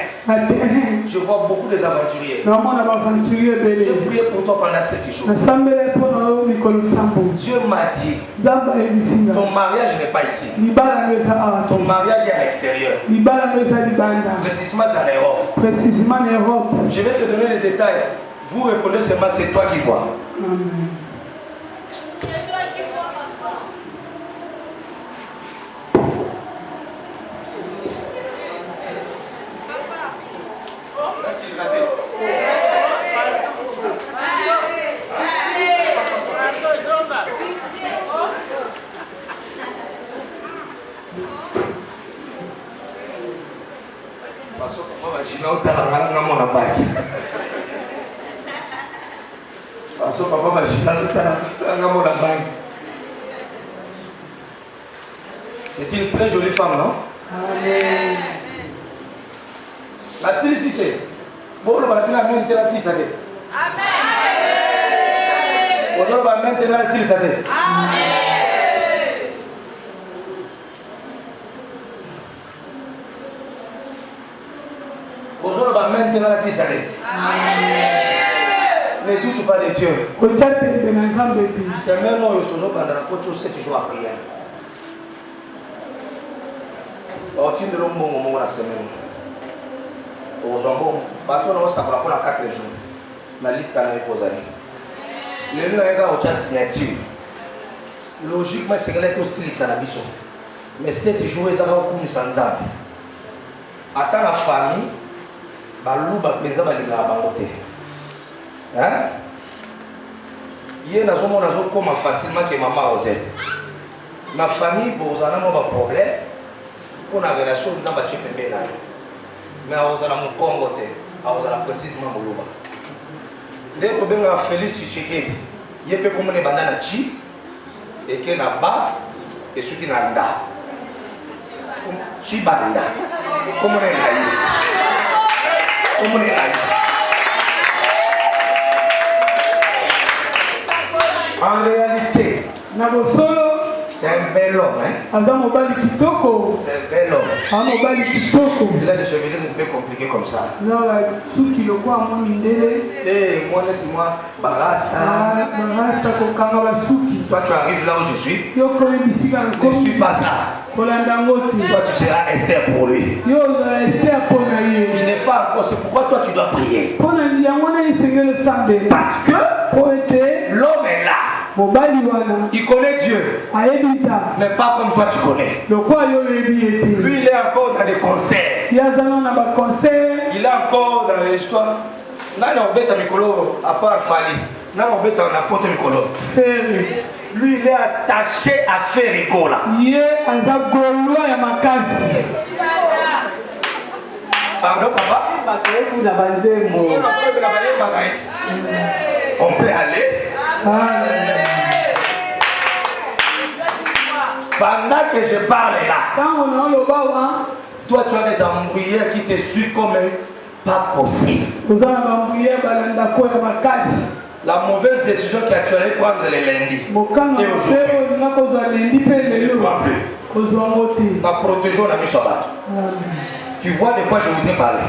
je vois beaucoup des aventuriers. Je prie pour toi pendant 7 jours. Dieu m'a dit, ton mariage n'est pas ici. Ton mariage est à l'extérieur. Précisément, c'est en Europe. Je vais te donner les détails. Vous reconnaissez seulement, c'est toi qui vois. C'est une très jolie femme, non? Amen. La félicité. Bon, on va maintenir la félicité. Amen. On va maintenir la félicité. Amen. On va maintenir la félicité. Amen. Ne doute pas de Dieu. C'est même nous toujours pendant la côte 7 jours à prier. On tient de l'homme au moment de la semaine. Au jambon, bateau nous ça pour la 4 jours. La liste à posée. Le nom est là au signature. Logiquement, c'est que là aussi ça la biso. Mais 7 jours ils avaient beaucoup sans âme. Attends la famille, balou ba penza ba linga bangote. Hein? Hier nous avons comment facilement que maman Rosette. Ma famille bozana mo ba problème. On a une relation nous avons battu pembé là. Mais on a mon Congo te, on a précisément mon loba. Dès que ben a Félix Tshisekedi, il peut comme les banana chi, et qui n'a pas et ceux qui n'ont pas. Chibanda. Comment on est raïs? Comment on est raïs? En réalité, c'est un bel homme, hein? C'est un bel homme. Il a des chevelures un peu compliquées comme ça. Et moi, laisse-moi, barasta. Toi, tu arrives là où je suis. Ne suis pas ça. Toi, tu seras Esther pour lui. Il n'est pas encore. C'est pourquoi toi, tu dois prier. Parce que l'homme est là. Il connaît Dieu, mais pas comme toi tu connais. Lui, il est encore dans des concerts. Il est encore dans l'histoire. Lui, il est attaché à faire Ricola. Pardon, papa? On peut aller. Pendant que je parle là, toi tu as des embrouilleurs qui te suivent comme pas possible. La mauvaise décision que tu allais prendre les lundis et aujourd'hui, ne le prends plus. Ma protégeons la mise. Tu vois de quoi je voudrais parler.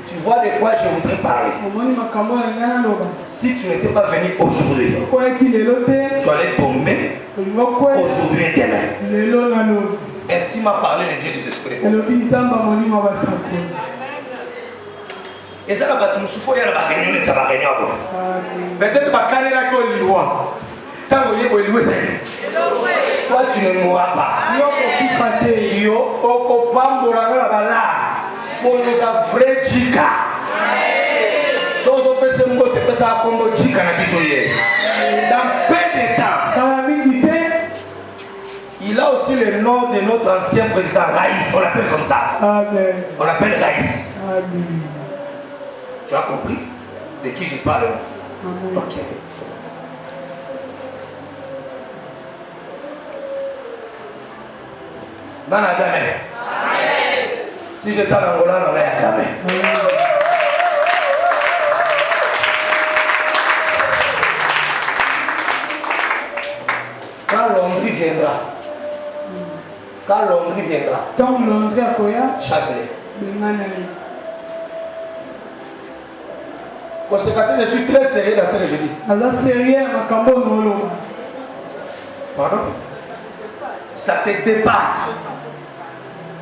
Tu vois de quoi je voudrais parler. Si tu n'étais pas venu aujourd'hui, tu allais tomber aujourd'hui et demain. Ainsi m'a parlé le Dieu des esprits. Et ça, la bataille, il faut y aller à la réunion. Peut-être que tu vas tant que toi, tu ne mourras pas. Yo, oko pambora na bala. Pour nous vrai chica. Sozo pese mbote pesa kombo chica na bisoye. Dans peu de temps. Il a aussi le nom de notre ancien président Raïs. On l'appelle comme ça. On l'appelle Raïs. Tu as compris de qui je parle? Ok. Si j'étais en Angola, on est à Kamé. Quand l'ombre viendra, chasse-les. Conséquemment, je suis très sérieux dans ce que je dis. Pardon? Ça te dépasse.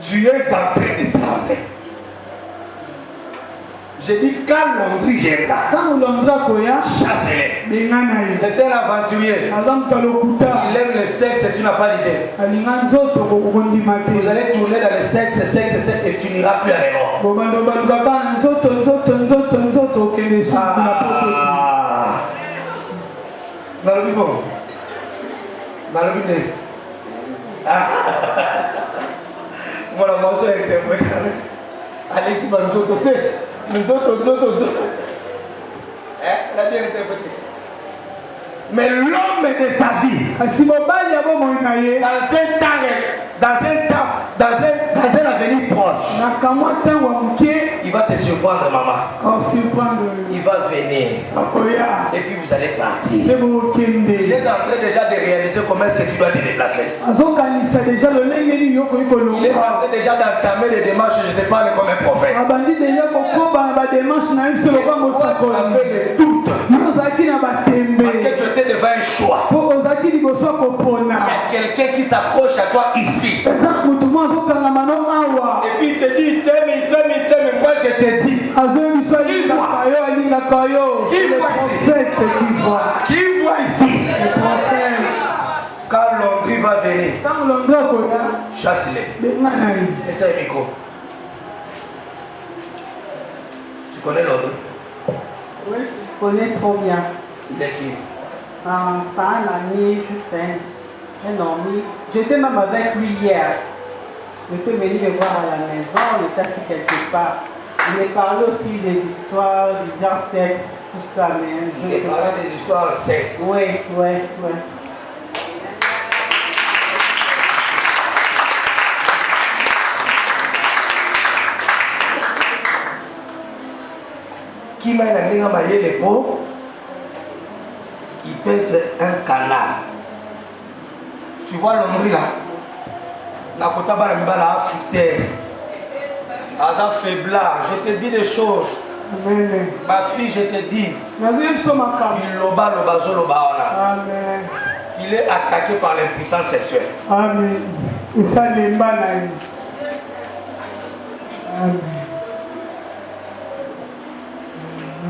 Tu es en train de trembler. J'ai dit quand l'ombre viendra, chassez-les. C'est un aventurier. Il aime le sexe et tu n'as pas l'idée. Vous allez tourner dans le sexe et tu n'iras plus à l'erreur. Moi, la manche est interprétée. Alexis Banzoto, c'est. Elle a bien interprété. Mais l'homme de sa vie, dans un avenir proche, il va te surprendre, maman. Il va venir. Et puis vous allez partir. Il est en train déjà de réaliser comment est-ce que tu dois te déplacer. Il est en train déjà d'entamer les démarches. Je te parle comme un prophète. Et toi, tu as fait le doute. Parce que tu étais devant un choix. Il y a quelqu'un qui s'approche à toi ici. Et puis il te dit, il t'aime, moi je te dis. Qui voit ici? Quand l'ombre va venir, chasse-les. Essaye le micro. Tu connais l'ombre? Oui, je connais trop bien. Il est qui? C'est un ami, juste un ami. J'étais même avec lui hier. Il était venu me voir à la maison, il était assis quelque part. Il me parlait aussi des histoires du genre sexe, tout ça. Il me parlait des histoires sexe. Oui. qui m'a maillé les peaux, il peut être un canal. Tu vois l'ombre là? Nakota Baramibala a futé. Aza faiblard, je te dis des choses. Ma fille, je te dis. Il est attaqué par l'impuissance sexuelle. Amen.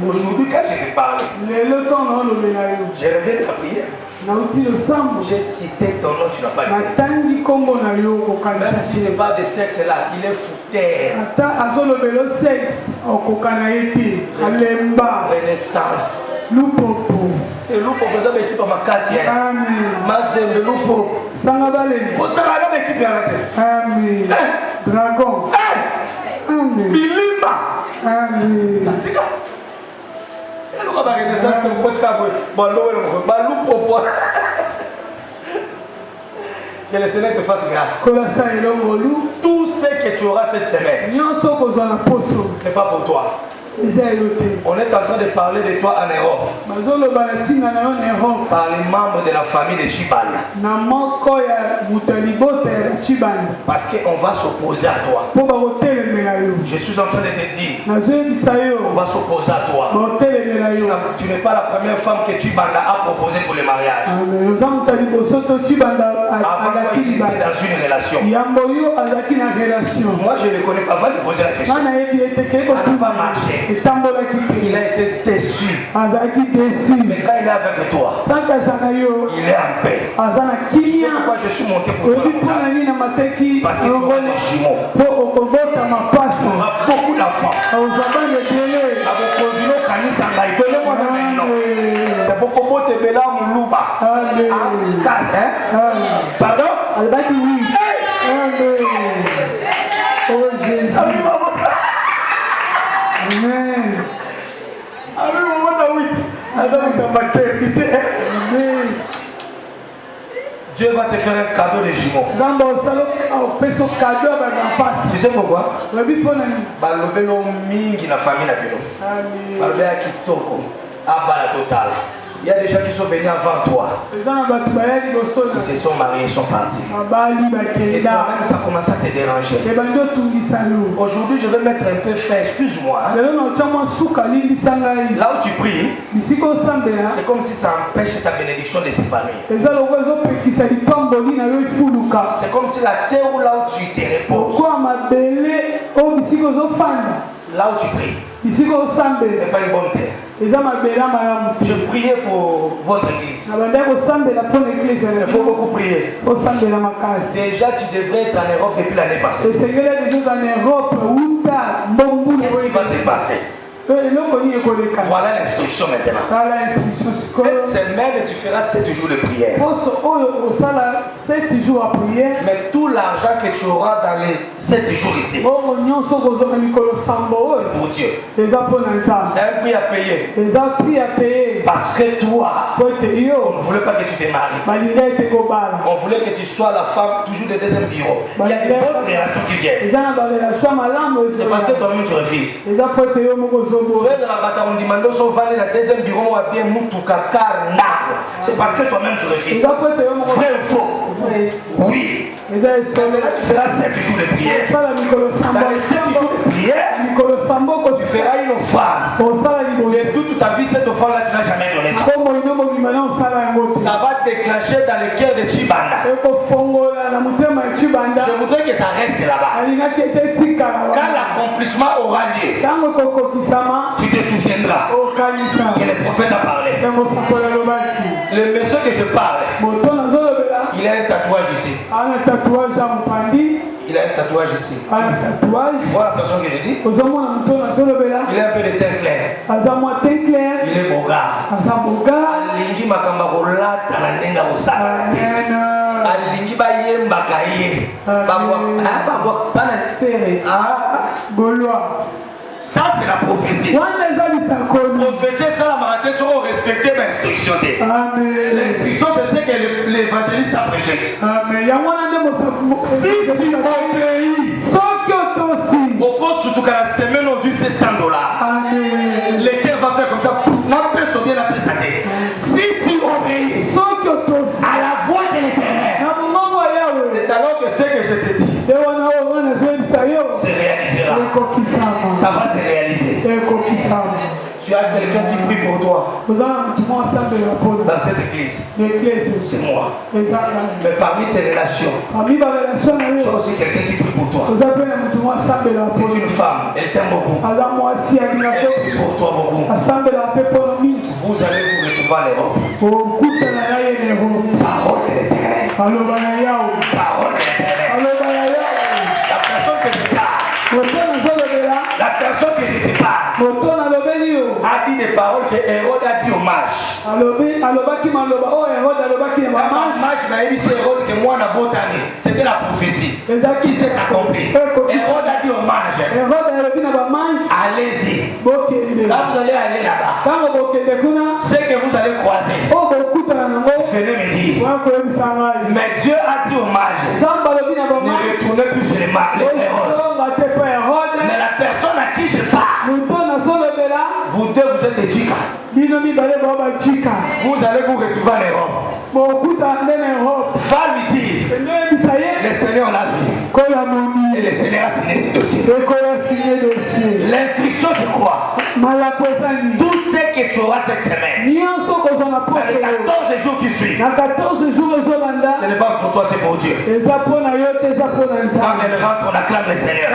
Aujourd'hui, quand je te parle, je reviens de la prière. J'ai cité ton nom, tu n'as pas dit. Même s'il n'est pas de sexe là, il est fouté. Renaissance. Et loupo, vous avez équipe à ma casse. Ma zèle, le loupo. Vous savez la équipe Amen. Dragon. Amen. Bilima. Amen. Que le Seigneur te fasse grâce. Tout ce que tu auras cette semaine, ce n'est pas pour toi. On est en train de parler de toi en Europe. Par les membres de la famille de Chibanda. Parce qu'on va s'opposer à toi. Je suis en train de te dire, on va s'opposer à toi. Tu n'es pas la première femme que Chibanda a proposée pour le mariage. Avant, il était dans une relation. Moi, je le connais pas. Avant de poser la question, ça n'a pas marché. Il a été déçu. Mais quand il est avec toi, il est en paix. Tu sais pourquoi je suis monté pour toi? Parce que tu auras des jumeaux. Tu auras beaucoup d'enfants. Donnez-moi un nom. Pardon? Amen. Dieu va te faire un cadeau de jumeaux. Tu sais pourquoi? Balobelo mingi na famille na bino. Balobelo ya kitoko. Abala total. Il y a des gens qui sont venus avant toi. Ils se sont mariés, ils sont partis. Et toi-même, ça commence à te déranger. Aujourd'hui, je vais mettre un peu fin, excuse-moi. Là où tu pries, c'est comme si ça empêche ta bénédiction de s'épanouir. C'est comme si la terre là où tu te reposes, là où tu pries, n'est pas une bonne terre. Je priais pour votre église. Il faut beaucoup prier. Déjà, tu devrais être en Europe depuis l'année passée. Qu'est-ce qui va se passer? Voilà l'instruction maintenant. Cette semaine, tu feras 7 jours de prière. Mais tout l'argent que tu auras dans les 7 jours ici, c'est pour Dieu. C'est un prix à payer. Parce que toi, on ne voulait pas que tu te maries. On voulait que tu sois la femme toujours de deuxième bureau. Il y a des bonnes relations qui viennent. C'est parce que toi-même tu refuses. C'est parce que toi-même tu refuses. Vrai ou faux? Oui. Maintenant tu feras 7 jours de prière. Dans les 7 jours de prière, tu feras une offrande. Et toute ta vie, cette offrande-là, tu n'as jamais donné ça. Ça va déclencher dans le cœur de Chibanda. Je voudrais que ça reste là-bas. Quand l'accomplissement aura lieu, tu te souviendras que le prophète a parlé. Le monsieur que je parle, il a un tatouage ici. Il a un tatouage ici. Tu vois la personne que je dis? Il a un peu de teint clair. Il est beau gars. Alingi makamba kolata na nenga osaka te. Alingi ba yemba kaye. Ça c'est la prophétie. Prophétie, ça la marathon seront respectés l'instruction. L'instruction, je sais que l'évangéliste a prêché. Si tu obéis, beaucoup surtout quand la semaine aux $700, lesquels quelqu'un qui prie pour toi dans cette église. C'est moi. Mais parmi tes relations, tu as aussi quelqu'un qui prie pour toi. C'est une femme, elle t'aime beaucoup. Elle prie pour toi beaucoup. Vous allez vous retrouver à l'Europe. Parole de l'Éternel. Parole de l'Éternel. La personne que je parle. La personne que je te parle a dit des paroles que Hérode a dit au mage. C'est Hérode que moi n'a botané. C'était la prophétie qui s'est accomplie. Hérode a dit au mage, allez-y. Quand vous allez aller là-bas, ce que vous allez croiser, venez me dire. Mais Dieu a dit au mage, ne retournez plus sur les Hérode. Mais la personne à qui je parle, vous deux, vous êtes des Tchika. Vous allez vous retrouver en Europe. Va lui dire, le Seigneur l'a vu. Et le Seigneur a signé ce dossier. L'instruction, c'est quoi? Tout ce que tu auras cette semaine, dans les 14 jours qui suivent, ce n'est pas pour toi, c'est pour Dieu. Quand elle rentre, on acclame le Seigneur.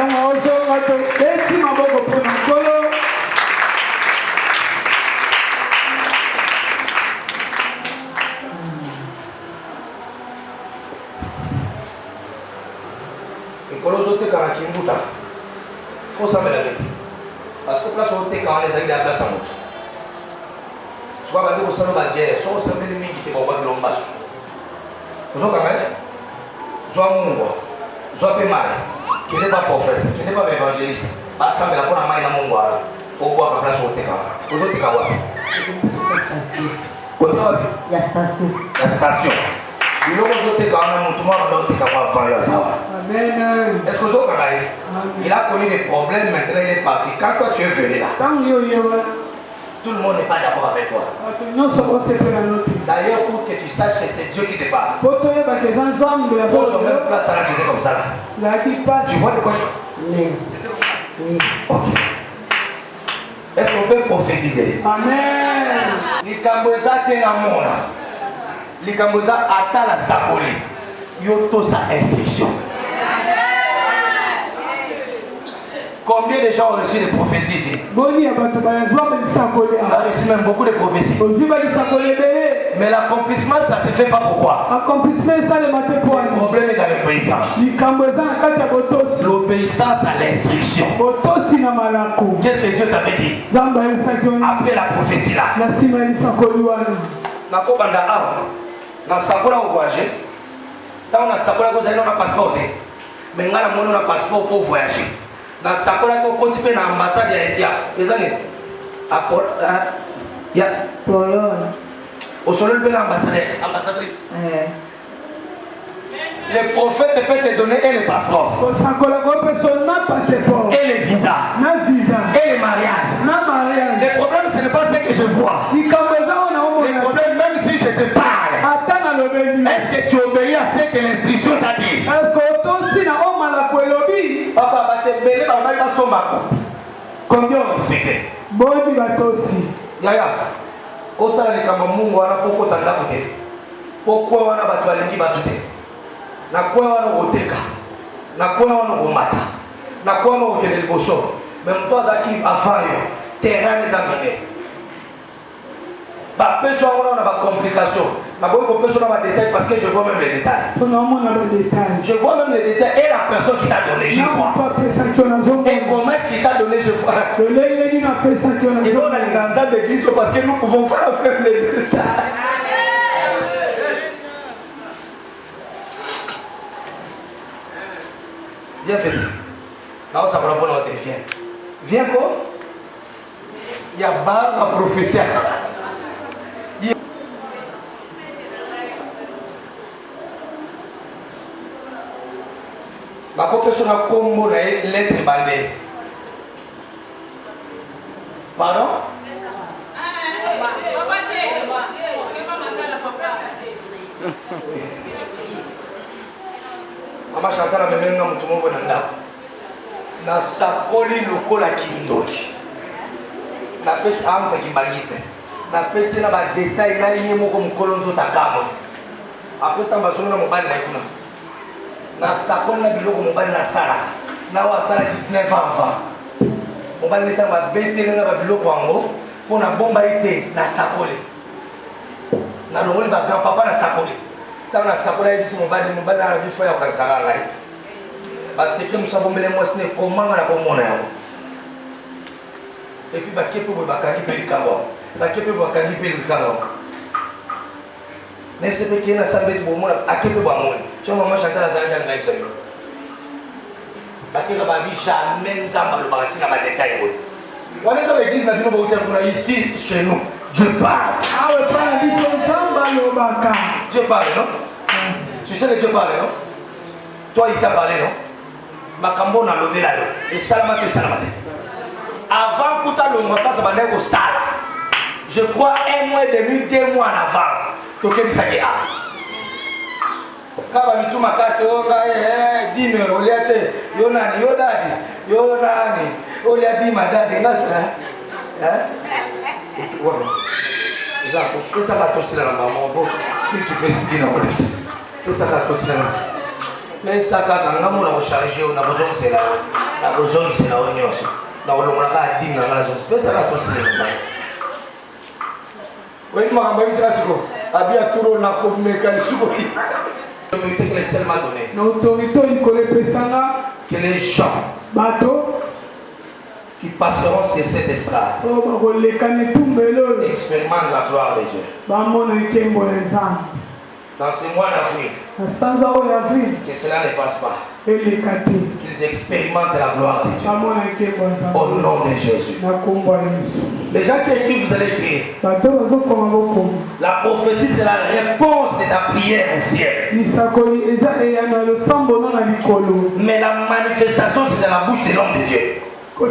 Il faut savoir la vérité. Parce que place où tu es quand les amis de la place à moto. Tu vas regarder au salon de la guerre, soit au salon de l'ennemi qui te va voir de l'ombasso. Vous avez quand même, soit mon soit pémal, qui n'est pas prophète, qui n'est pas évangéliste. Pas ça, mais la bonne main dans mon bois. Au bois, la place où tu es quand même. Vous avez quand même. Côté où tu es? La station. Il y a est-ce que vous avez il a connu des problèmes, maintenant il est parti. Quand toi tu es venu là, tout le monde n'est pas d'accord avec toi. D'ailleurs, pour que tu saches que c'est Dieu qui te parle. Pose au même place, là, c'était comme ça là. Tu vois de quoi je... C'était comme ça. Ok. Est-ce qu'on peut prophétiser? Amen. Les Kamboza t'es dans le monde. Les Kamboza attendent la sakoli. Yoto sa instruction. Combien de gens ont reçu des prophéties ici? Tu as reçu même beaucoup de prophéties. Mais l'accomplissement, ça ne se fait pas pourquoi? Le problème est dans l'obéissance. L'obéissance à l'instruction. Qu'est-ce que Dieu t'avait dit? Après la prophétie là. Dans Sakura au voyager. Quand on a Sakura, vous allez dans un passeport. Mais on a un passeport pour voyager. Dans Sakura, on continue dans l'ambassade. Il y a des années. Il y a. Au soleil de l'ambassadrice. Le prophète peut te donner et le passeport. Et le visa. Et le mariage. Le problème, ce n'est pas ce que je vois. Le problème, même si je te parle, est-ce que tu obéis à ce que l'instruction t'a dit? Papa, combien on respecte? Yaya, au salaire de Kamamungu, on a beaucoup de temps. Pourquoi on a battu à l'équipe? Na quoi on oteka, na quoi on omata, na quoi on okele liboso. Même toi qui avant terrain les amis. Bah personne on a pas complication. Ma bonne personne on a des détails parce que je vois même les détails. Je vois même les détails et la personne qui t'a donné, je vois. Et comment est-ce qu'il t'a donné, je vois. Et nous on a les grands d'église parce que nous pouvons voir même les détails. Viens petit. Là, ça va prendre notre viens. Viens quoi? Il y a barre à prophétie. Ma personne a comme l'être bandé. Pardon? Mama Chantal a même un tout le monde na sakoli lokola kindoki. Na napesi ampe kibangise napesi na badetail na ye moko mokolo nzoto akamo apres ntango bazongo na mobali na ye kuna nasakoli na biloko mobali nasalaka nawo asala 19 ans mobali nde ntango babeteli na babiloko yango mpo na bomba ye te nasakoli nalongoli bagrand papa nasakoli ntango nasakoli ayebisi mobali na bifo ya kokanisaka ngai basekre mosu abombele mwasi ne komanga na komona yango epuis bakie mpe boye bakangi mpe likambo bakie mpe bakangi mpe likambo même se mpe kie na sambeti bomona akie mpe bamoni so mama chantal azalaki alingaisa yo bakeka babi jamais nzambe alobaka ntina badetail boye wana eza baeglise na bino boutela kuna ici chez nous Dieu parle. Dieu parle, non? Tu sais que Dieu parle, non? Toi, il t'a parlé, non? Makambo na lobé là, et salama que salama. Avant que tu aies le repas, ça va être au sale. Je crois 1 mois et demi, 2 mois en avance. Tu sais que ça y est. Quand tu as makasi, tu 10 000, tu as yonani, yonani, tu as dit madame, voilà. Je peux ça la tosser là, maman. Bon, tu peux essayer là. Je peux ça la tosser là. Mais ça, quand on a rechargé, on a besoin de cela. On a besoin de cela. On a dit, je peux ça la tosser là. Oui, maman, je vais vous dire. Abi a tout le monde comme mécanicien. L'autorité que le ciel m'a donnée. L'autorité que les gens qui passeront sur cette estrade expérimentent la gloire de Dieu. Dans ces mois d'avril, que cela ne passe pas, qu'ils expérimentent la gloire de Dieu. Au nom de Jésus. Les gens qui écrivent, vous allez écrire. La prophétie, c'est la réponse de ta prière au ciel. Mais la manifestation, c'est dans la bouche de l'homme de Dieu. Ce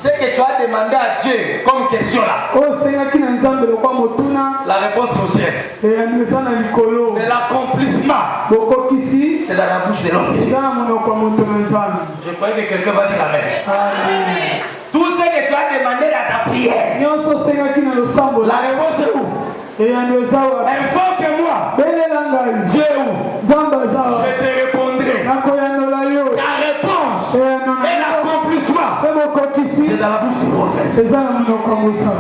que tu as demandé à Dieu comme question là, la réponse est au ciel. Mais l'accomplissement, c'est dans la bouche de l'homme de Dieu. Je croyais que quelqu'un va dire amen. Tout ce que tu as demandé à ta prière, la réponse est où? Invoque-moi. Dieu est où? Je te répondrai. Ta réponse et l'accomplissement, c'est dans la bouche du prophète.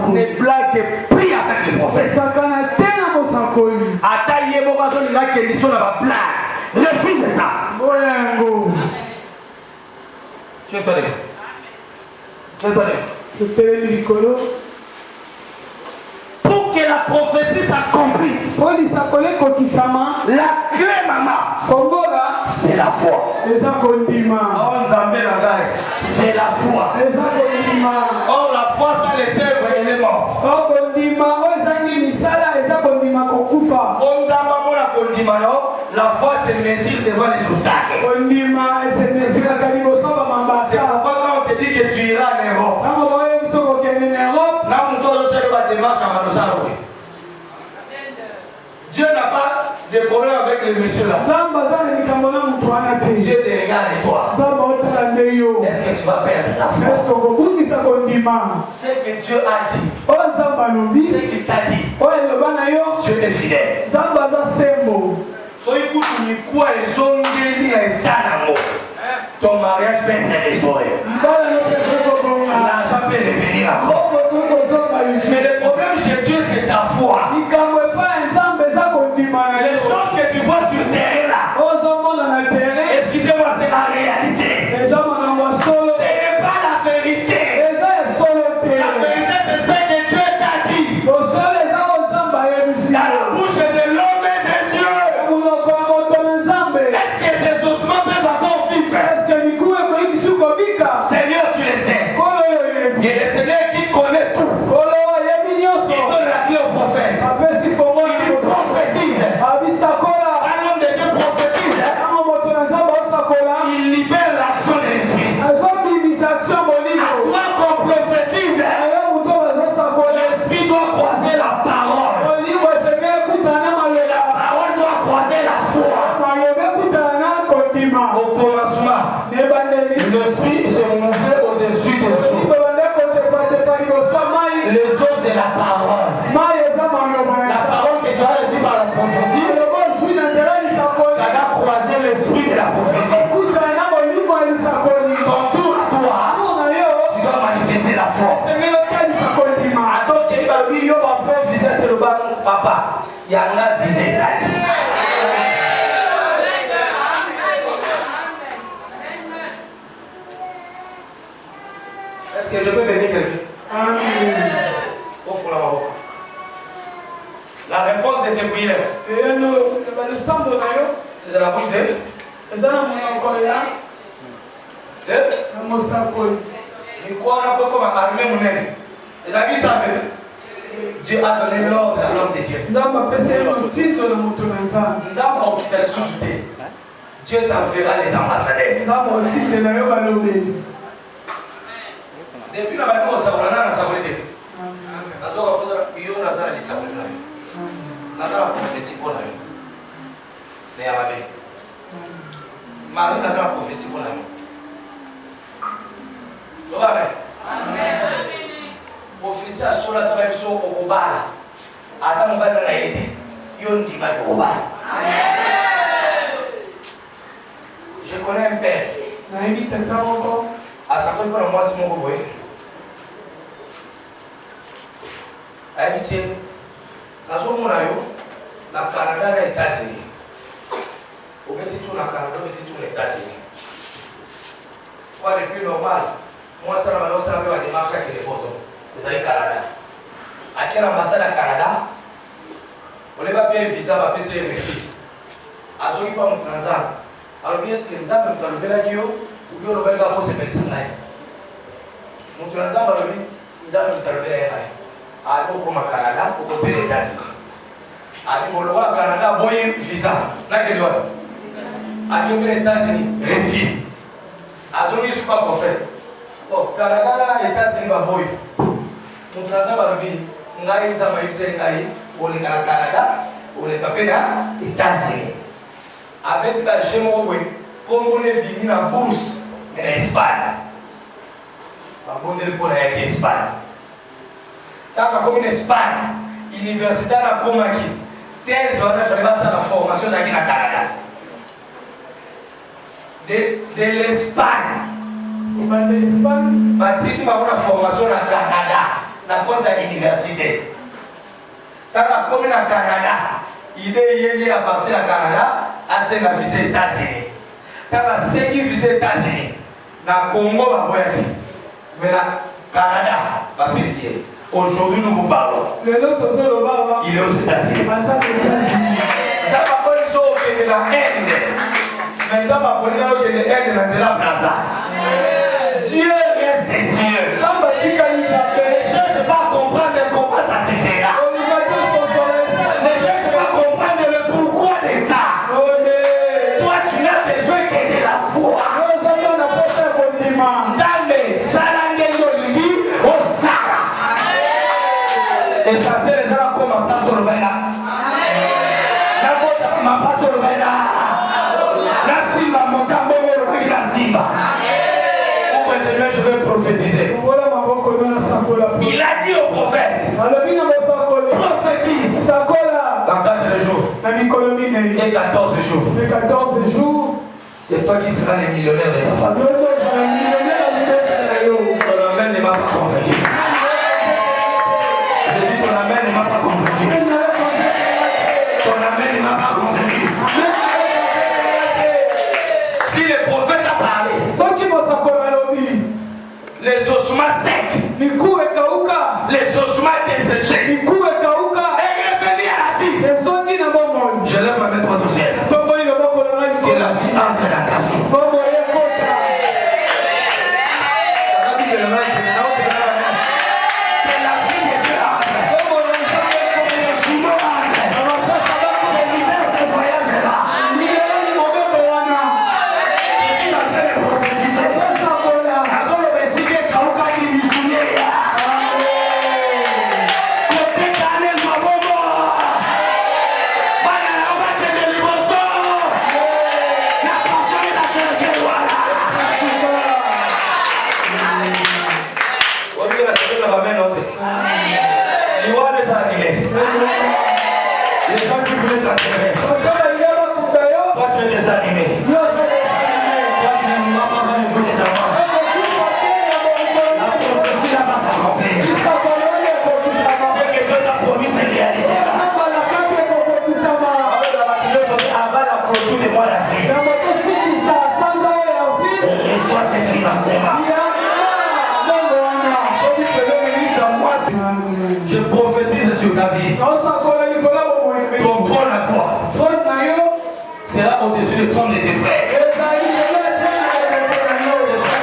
Ne blague, prie avec les prophètes. Ataye mokazo lila kendiso na ba blague. Refuse ça. Tu es étonné? Tu es étonné? Pour que la prophétie s'accomplisse, la clé, maman, c'est la foi. C'est la foi. Or, la foi sans les œuvres, elle est morte. La foi se mesure devant les obstacles. C'est pourquoi quand on te dit que tu iras en Europe, Dieu n'a pas de problème avec les messieurs là. Dieu te regarde et toi. Est-ce que tu vas perdre la foi? Ce que Dieu a dit, ce qu'il t'a dit, Dieu est fidèle. Ton mariage peut être restauré. L'argent peut revenir encore. Mais le problème chez Dieu, c'est ta foi. Les choses que tu vois sur le terrain là, excusez-moi, c'est la réalité. Ce n'est pas la vérité. La vérité, c'est ce que Dieu t'a dit. Dans la bouche de l'homme et de Dieu. Est-ce que ces ossements peuvent encore vivre? Seigneur, tu les sais. Et le Seigneur qui connaît tout. Les eaux, c'est la parole. La parole que tu as reçue par la prophétie, ça va croiser l'esprit de la prophétie. Ton tour à toi, tu dois manifester la foi. Attends, tu vas lui dire, papa, il y en a visé ça. Est-ce que je peux bénir quelqu'un? La réponse de tes prières, c'est de la bouche de Dieu a donné l'ordre à l'homme de Dieu. Dieu t'enverra les ambassadeurs. Depuis la bataille, on s'est rendu à la savolité. On a prophétie pour nous. Marie n'a pas prophétie pour nous. Amen. Prophétie à cela, tu vas être au Kobala. Attends, on va nous aider. Yon dit ma Kobala. Je connais un père. À sa côté, pour moi, c'est mon Koboé. Aïe, ça soit mon aïe, la Canada est États-Unis. Au petit tour, la Canada, au petit tour, les États-Unis. Quoi de plus normal? Moi, ça va la démarche avec les photos. Vous avez Canada. À quelle ambassade à Canada? On n'est pas bien visa, on va payer les filles. À ce qui pas mon transat. Alors, bien, c'est que nous avons le Bélagio, ou bien le Bélagio, c'est personne-là. Mon transat, nous avons le Bélagio. Alors, pour le Canada, pour le États-Unis. Alors, pour le Canada, bon, il y a un visa. Là, quel est le alors, les États-Unis, refus. Alors, je ne suis pas pour faire. Bon, Canada, les États-Unis, va boy. Mon transat, va le dire. On a eu ça, pour le Canada, pour les États-Unis. Avec la Gémoué, comme on est venu dans la bourse de l'Espagne. On est pour l'Espagne. Quand on est en Espagne, l'université a commencé. Thèse va faire la formation dans le Canada. De l'Espagne. Bâtir la formation dans le Canada. Dans l'université. Quand on est au Canada, il est à partir du Canada, à se la visée aux États-Unis. Quand on a visé aux États-Unis, dans le Congo, mais le Canada va apprécier. Aujourd'hui, nous vous parlons. Il est aux États-Unis. Ça va pas une chose qui est la haine. Mais ça va pas une chose qui est la haine dans la plaza. Dieu reste Dieu. Ne cherche pas à comprendre comment ça se fera. Ne cherche pas à comprendre le pourquoi de ça. Toi, tu n'as besoin que de la foi. Jamais, Sarangelo lui, au Sara. Et ça c'est les gens comme on sur le véla. La botte m'a pas sur le véla. La simba monta la simba. Maintenant je vais prophétiser. Il a dit au prophète, prophétise dans 4 jours et 14 jours. C'est toi qui seras le millionnaire de ta famille. Ton amen ne m'a pas convaincu. J'ai dit ton amen ne m'a pas convaincu. Ton amen ne m'a pas convaincu. Si le prophète a parlé, les ossements secs, les ossements desséchés, et revenir à la vie. Je lève ma main droite au ciel. Que la vie entre dans ta vie. Côté déjà annulé. Les gens qui voulaient t'enterrer. Toi, tu es désanimé. Toi, tu ne mourras pas avant le jour de ta mort. La prophétie n'a pas s'accomplir. Ce que Dieu t'a promis, c'est réalisé. Avant la clôture du mois d'avril, reçois ces financements. Je prophétise sur ta vie. Ton trône à toi sera au-dessus du trône de tes frères.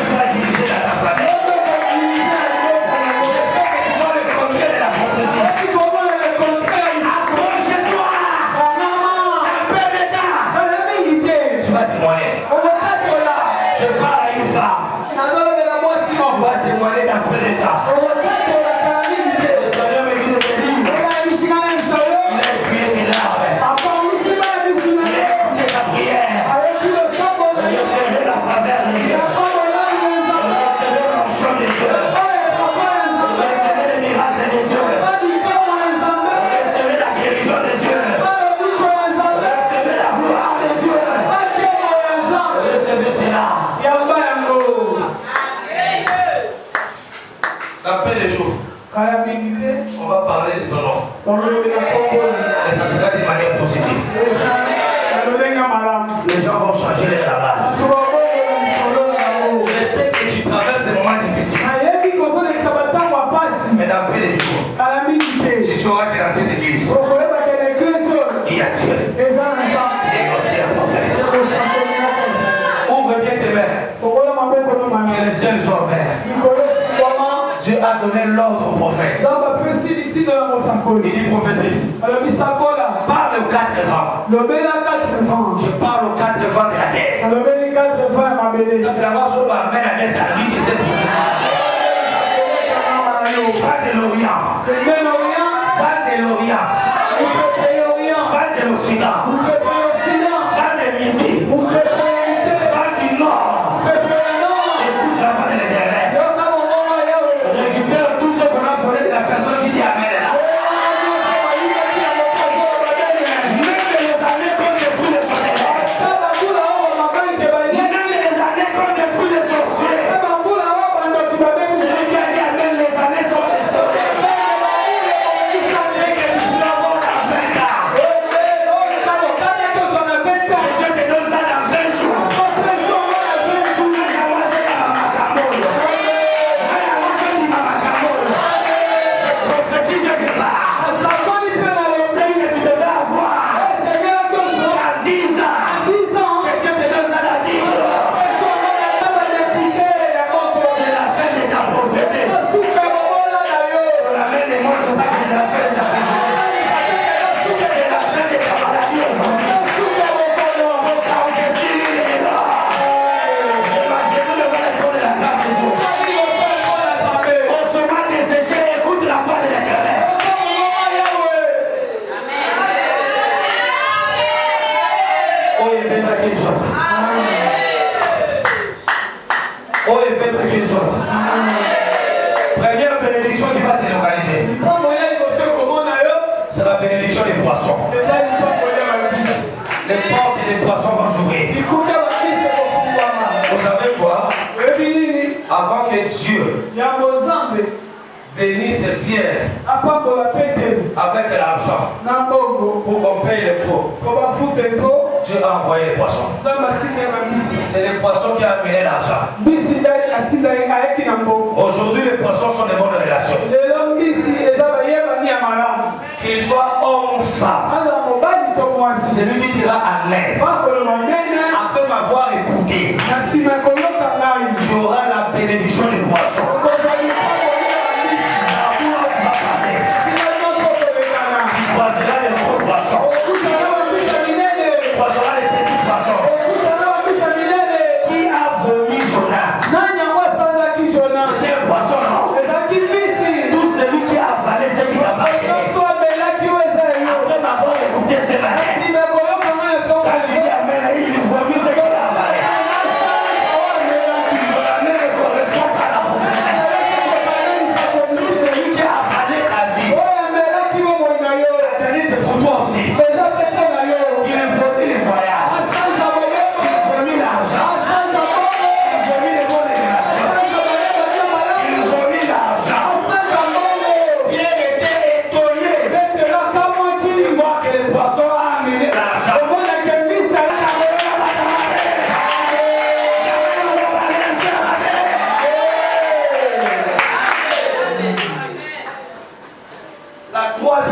Tu vas diriger dans ta famille. Tu vas le contrôle de la prophétie. Accroche-toi. Un peu d'état. Tu vas témoigner. Je parle à une femme. Tu vas témoigner d'un peu d'état. On va parler de ton nom. Et ça sera d'une manière positive. Les gens vont changer les rabats. Je sais que tu traverses des moments difficiles. Mais dans peu de jours, tu sauras que dans cette église, il y a Dieu. Et aussi un prophète. Ouvre bien tes mains. Que les ciels soient ouverts. Dieu a donné l'ordre au prophète. Il dit prophétise. Parle aux 4 vents. Je parle aux 4 vents de la terre. Ça veut avoir sur la main à terre, c'est à lui qui s'est prophétisé. Va de l'Orient. Va de l'Orient. Va de l'Occident. Va de midi. Va du Nord. Écoute la voix de l'Éternel. Récupère tout ce qu'on a volé de la personne qui dit Amen. Même les années qu'on détruit les sorciers. Même les années qu'on détruit les sorciers. Celui qui a dit Amen, les années sont restaurées. C'est que tu peux avoir dans 20 ans. Dieu te donne ça dans 20 jours. Première bénédiction qui va te localiser. C'est la bénédiction des poissons. Les portes des poissons vont s'ouvrir. Vous savez quoi? Avant que Dieu bénisse Pierre avec l'argent pour qu'on paye les pots, Dieu a envoyé les poissons. C'est les poissons qui ont amené l'argent. Aujourd'hui, les poissons sont des bonnes relations. Qu'ils soient hommes ou femmes, c'est lui qui dira Amen. Après m'avoir écouté, tu auras la bénédiction des poissons. Tu croiseras les gros poissons. Tu croiseras les petits poissons. Qui a vomi Jonas? C'était un poisson, non? Tout celui qui a avalé ce qui t'a marqué. Après m'avoir écouté ce matin, quand tu dis Amen, il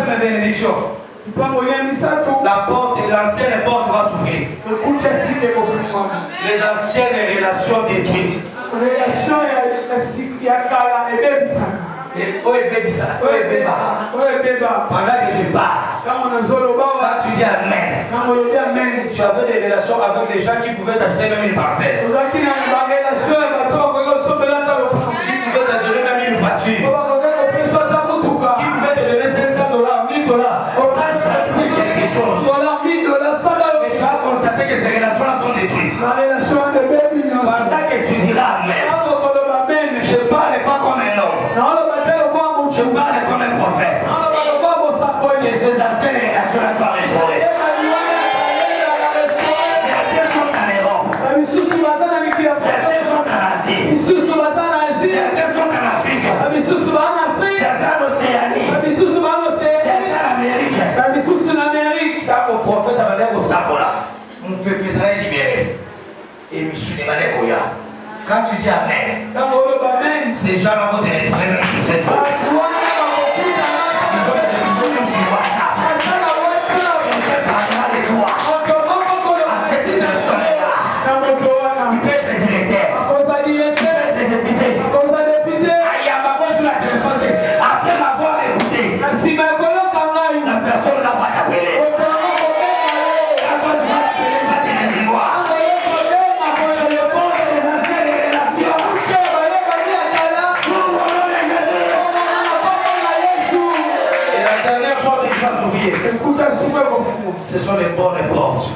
mes bénédictions. La porte, l'ancienne porte va s'ouvrir. Les anciennes relations détruites. Pendant que je parle, quand tu dis Amen, tu avais des relations avec des gens qui pouvaient t'acheter même une parcelle, qui pouvaient te donner même une voiture, qui pouvaient te donner $500, $1000, sans sentir quelque chose. Mais tu as constaté que ces relations-là sont détruites. Pendant que tu diras Amen, je ne parle pas comme un homme, je parle comme un prophète. Que ces anciennes relations-là soient restaurées. Certains sont en Europe, certains sont en Asie, certains sont en Afrique, certains en Océanie, certains en Amérique. Quand mon prophète a demandé au Sakola, mon peuple sera libéré. Et je suis demandé au Ya. Quand tu dis Amen, ces gens-là vont te restaurer même sur Facebook. Ce sont les bonnes portes.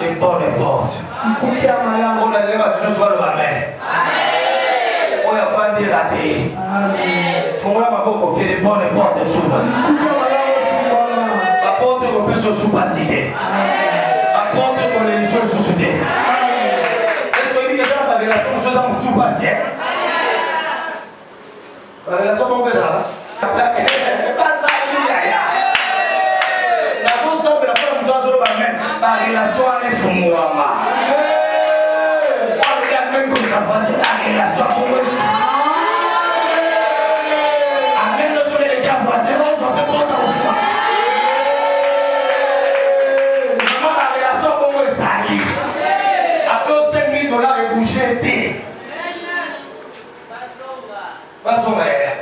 Les bonnes portes. On a les bâtiments sur le Amen. On a fait des ratés. On a fait les bonnes portes s'ouvrent. La porte qu'on peut se sous-passer. La porte qu'on les laisse sous-souder. Est-ce que dit que dans ta relation, nous sommes tout passés? La relation qu'on fait ça. La relation avec son mouvement. On regarde même comme ça, la relation avec son mouvement. Amen, nous sommes les gens voisins, nous sommes les portes au fond. Maman, la relation avec moi, ça arrive. Après $5 000 et boucher été. Pas son frère.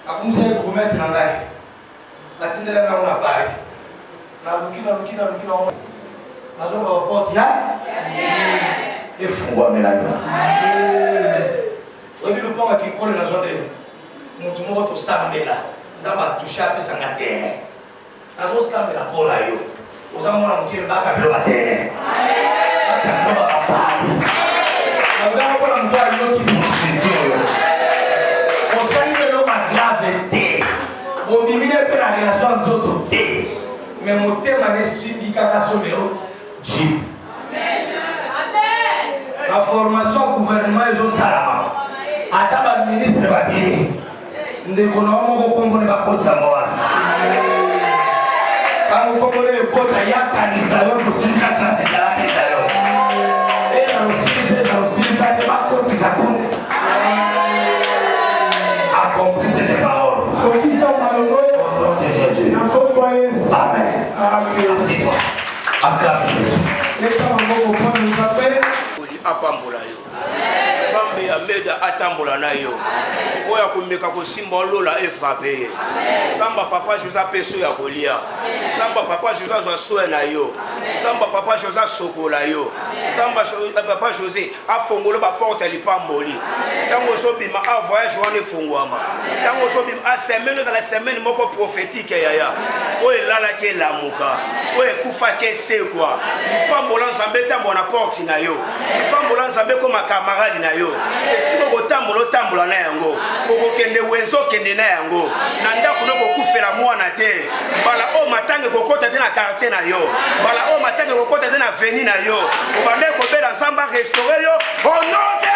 Après, vous savez promettre dans l'air. La tinte de la main, on a parlé. La lukina. La zone de la porte, il y a. Et fou, on est là. Vous avez le plan qui colle dans la zone de. Nous avons tout samedi là. Nous avons touché à peu près la terre. Nous avons samedi la colle là. Nous avons monté le bac à l'eau à terre. Nous avons monté l'eau qui nous fait. Au sein de l'eau à gravité. Bon, il y a la relation entre autres. Mais mon thème est suivi caca sur le Jeep. La formation au gouvernement est au Salama. Attends, le ministre va dire. Nous devons comprendre la côte Samoa. Quand vous comprenez le côte, il y a un canista pour 6 ans, c'est la tête. Et là aussi, c'est ça, ma côte, ça compte. Accomplissez les paroles. Au nom de Jésus. Amen. Assieds-toi. Acclame Jésus. Apambola yo. Sambe ya meda atambola na yo. Oya komeka kosimba lola e frapper. Samba papa Joseph peso ya kolia. Samba papa Joseph zo soe na yo. Samba papa Joseph sokola yo. Samba papa José afongolo ba porte lipamboli. Tango so bima a voyage wana efongwama. Tango so bima a semaine za la semaine moko prophétique yaya. Oye lala ke lamuka. Oye kufa ke sekwa. Lipambola nzambe tambo na porte na yo. Lipambola nzambe ko camarade na yo. Esiko kotambola tambola na yango. Okokende wenzo kende na yango. Na ndako noko kufela mwana te. Bala o matange kokota te na quartier na yo. Bala o matange kokota te na veni na yo. Obande ko bela nsamba restaurer yo. Au nom de Jésus.